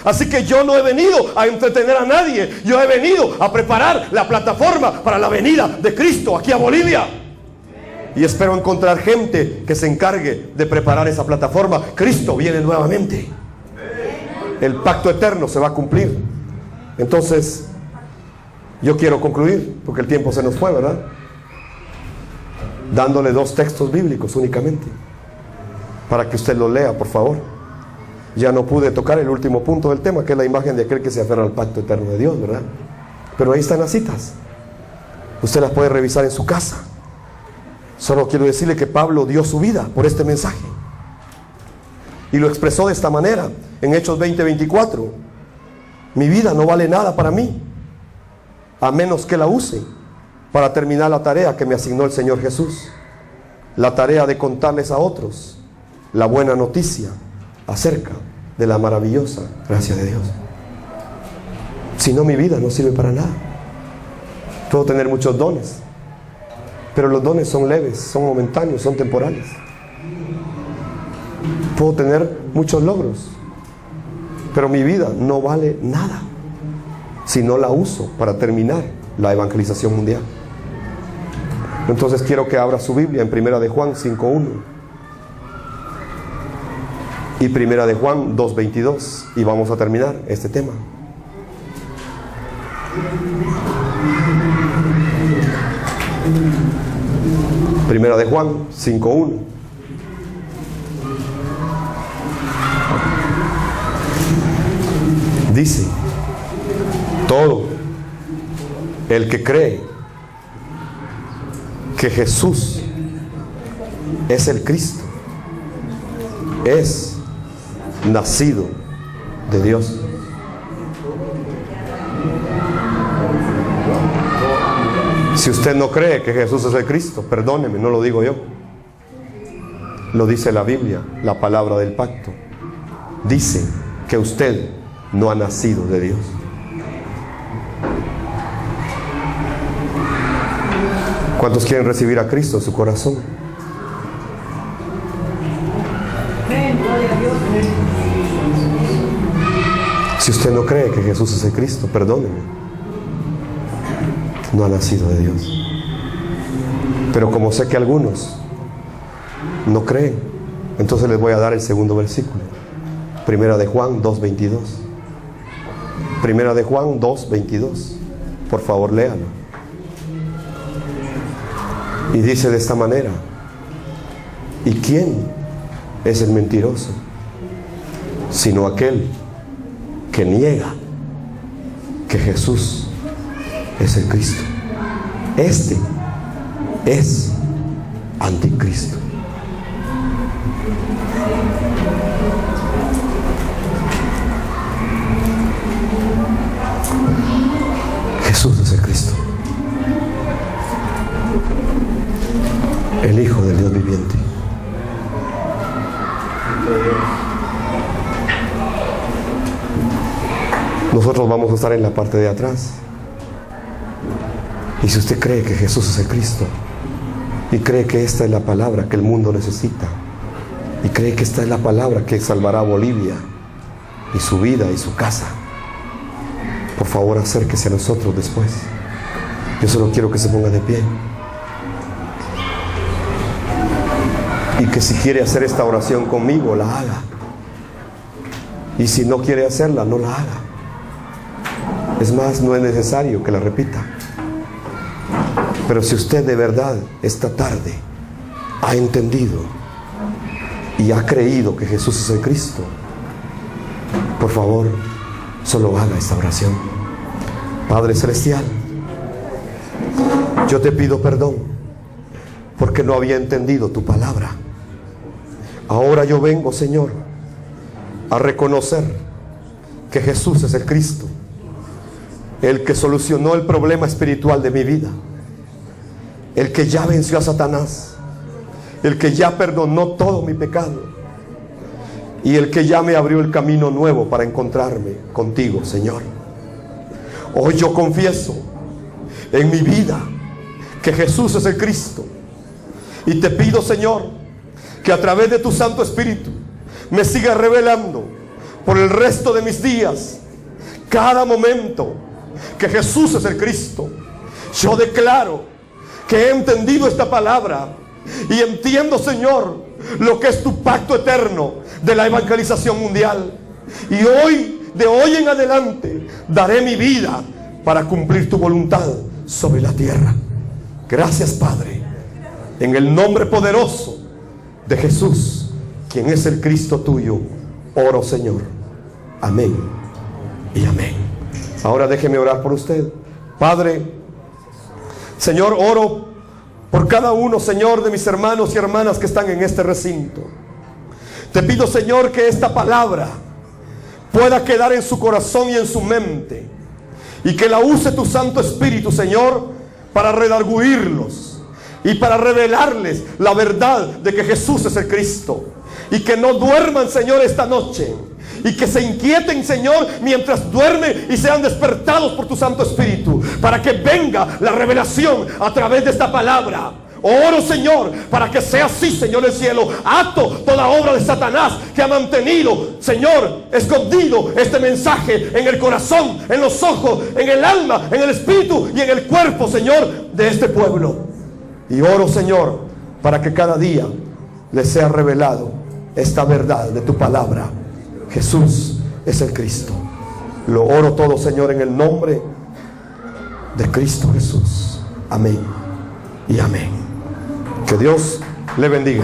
S1: Así que yo no he venido a entretener a nadie. Yo he venido a preparar la plataforma para la venida de Cristo aquí a Bolivia. Y espero encontrar gente que se encargue de preparar esa plataforma. Cristo viene nuevamente. El pacto eterno se va a cumplir. Entonces, yo quiero concluir, porque el tiempo se nos fue, ¿verdad? Dándole 2 textos bíblicos únicamente, para que usted los lea, por favor. Ya no pude tocar el último punto del tema, que es la imagen de aquel que se aferra al pacto eterno de Dios, ¿verdad? Pero ahí están las citas. Usted las puede revisar en su casa. Solo quiero decirle que Pablo dio su vida por este mensaje. Y lo expresó de esta manera, en Hechos 20:24. Mi vida no vale nada para mí, a menos que la use para terminar la tarea que me asignó el Señor Jesús. La tarea de contarles a otros la buena noticia acerca de la maravillosa gracia de Dios. Si no, mi vida no sirve para nada. Puedo tener muchos dones, pero los dones son leves, son momentáneos, son temporales. Puedo tener muchos logros, pero mi vida no vale nada si no la uso para terminar la evangelización mundial. Entonces quiero que abra su Biblia en 1 de Juan 5:1 y 1 de Juan 2:22, y vamos a terminar este tema. Primera de Juan 5:1. Dice: todo el que cree que Jesús es el Cristo es nacido de Dios. Si usted no cree que Jesús es el Cristo, perdóneme, no lo digo yo, lo dice la Biblia, la palabra del pacto. Dice que usted no ha nacido de Dios. ¿Cuántos quieren recibir a Cristo en su corazón? Si usted no cree que Jesús es el Cristo, perdóneme, no ha nacido de Dios. Pero como sé que algunos no creen, entonces les voy a dar el segundo versículo. Primera de Juan 2:22. Primera de Juan 2:22. Por favor, léalo. Y dice de esta manera: ¿y quién es el mentiroso? Sino aquel que niega que Jesús es el Cristo. Este es anticristo. Jesús es el Cristo, el Hijo del Dios viviente. Nosotros vamos a estar en la parte de atrás. Y si usted cree que Jesús es el Cristo, y cree que esta es la palabra que el mundo necesita, y cree que esta es la palabra que salvará a Bolivia y su vida y su casa, por favor acérquese a nosotros después. Yo solo quiero que se ponga de pie, y que si quiere hacer esta oración conmigo, la haga, y si no quiere hacerla, no la haga. Es más, no es necesario que la repita. Pero si usted de verdad esta tarde ha entendido y ha creído que Jesús es el Cristo, por favor, solo haga esta oración. Padre Celestial, yo te pido perdón porque no había entendido tu palabra. Ahora yo vengo, Señor, a reconocer que Jesús es el Cristo, el que solucionó el problema espiritual de mi vida, el que ya venció a Satanás, el que ya perdonó todo mi pecado y el que ya me abrió el camino nuevo para encontrarme contigo, Señor. Hoy yo confieso en mi vida que Jesús es el Cristo, y te pido, Señor, que a través de tu Santo Espíritu me siga revelando por el resto de mis días, cada momento, que Jesús es el Cristo. Yo declaro que he entendido esta palabra y entiendo, Señor, lo que es tu pacto eterno de la evangelización mundial. Y hoy, de hoy en adelante, daré mi vida para cumplir tu voluntad sobre la tierra. Gracias, Padre, en el nombre poderoso de Jesús, quien es el Cristo tuyo, oro, Señor. Amén y amén. Ahora déjeme orar por usted. Padre, Señor, oro por cada uno, Señor, de mis hermanos y hermanas que están en este recinto. Te pido, Señor, que esta palabra pueda quedar en su corazón y en su mente, y que la use tu Santo Espíritu, Señor, para redarguirlos y para revelarles la verdad de que Jesús es el Cristo. Y que no duerman, Señor, esta noche, y que se inquieten, Señor, mientras duermen, y sean despertados por tu Santo Espíritu, para que venga la revelación a través de esta palabra. Oro, Señor, para que sea así, Señor del cielo. Ato toda obra de Satanás que ha mantenido, Señor, escondido este mensaje en el corazón, en los ojos, en el alma, en el espíritu y en el cuerpo, Señor, de este pueblo. Y oro, Señor, para que cada día les sea revelado esta verdad de tu palabra. Jesús es el Cristo. Lo oro todo, Señor, en el nombre de Cristo Jesús. Amén y amén. Que Dios le bendiga.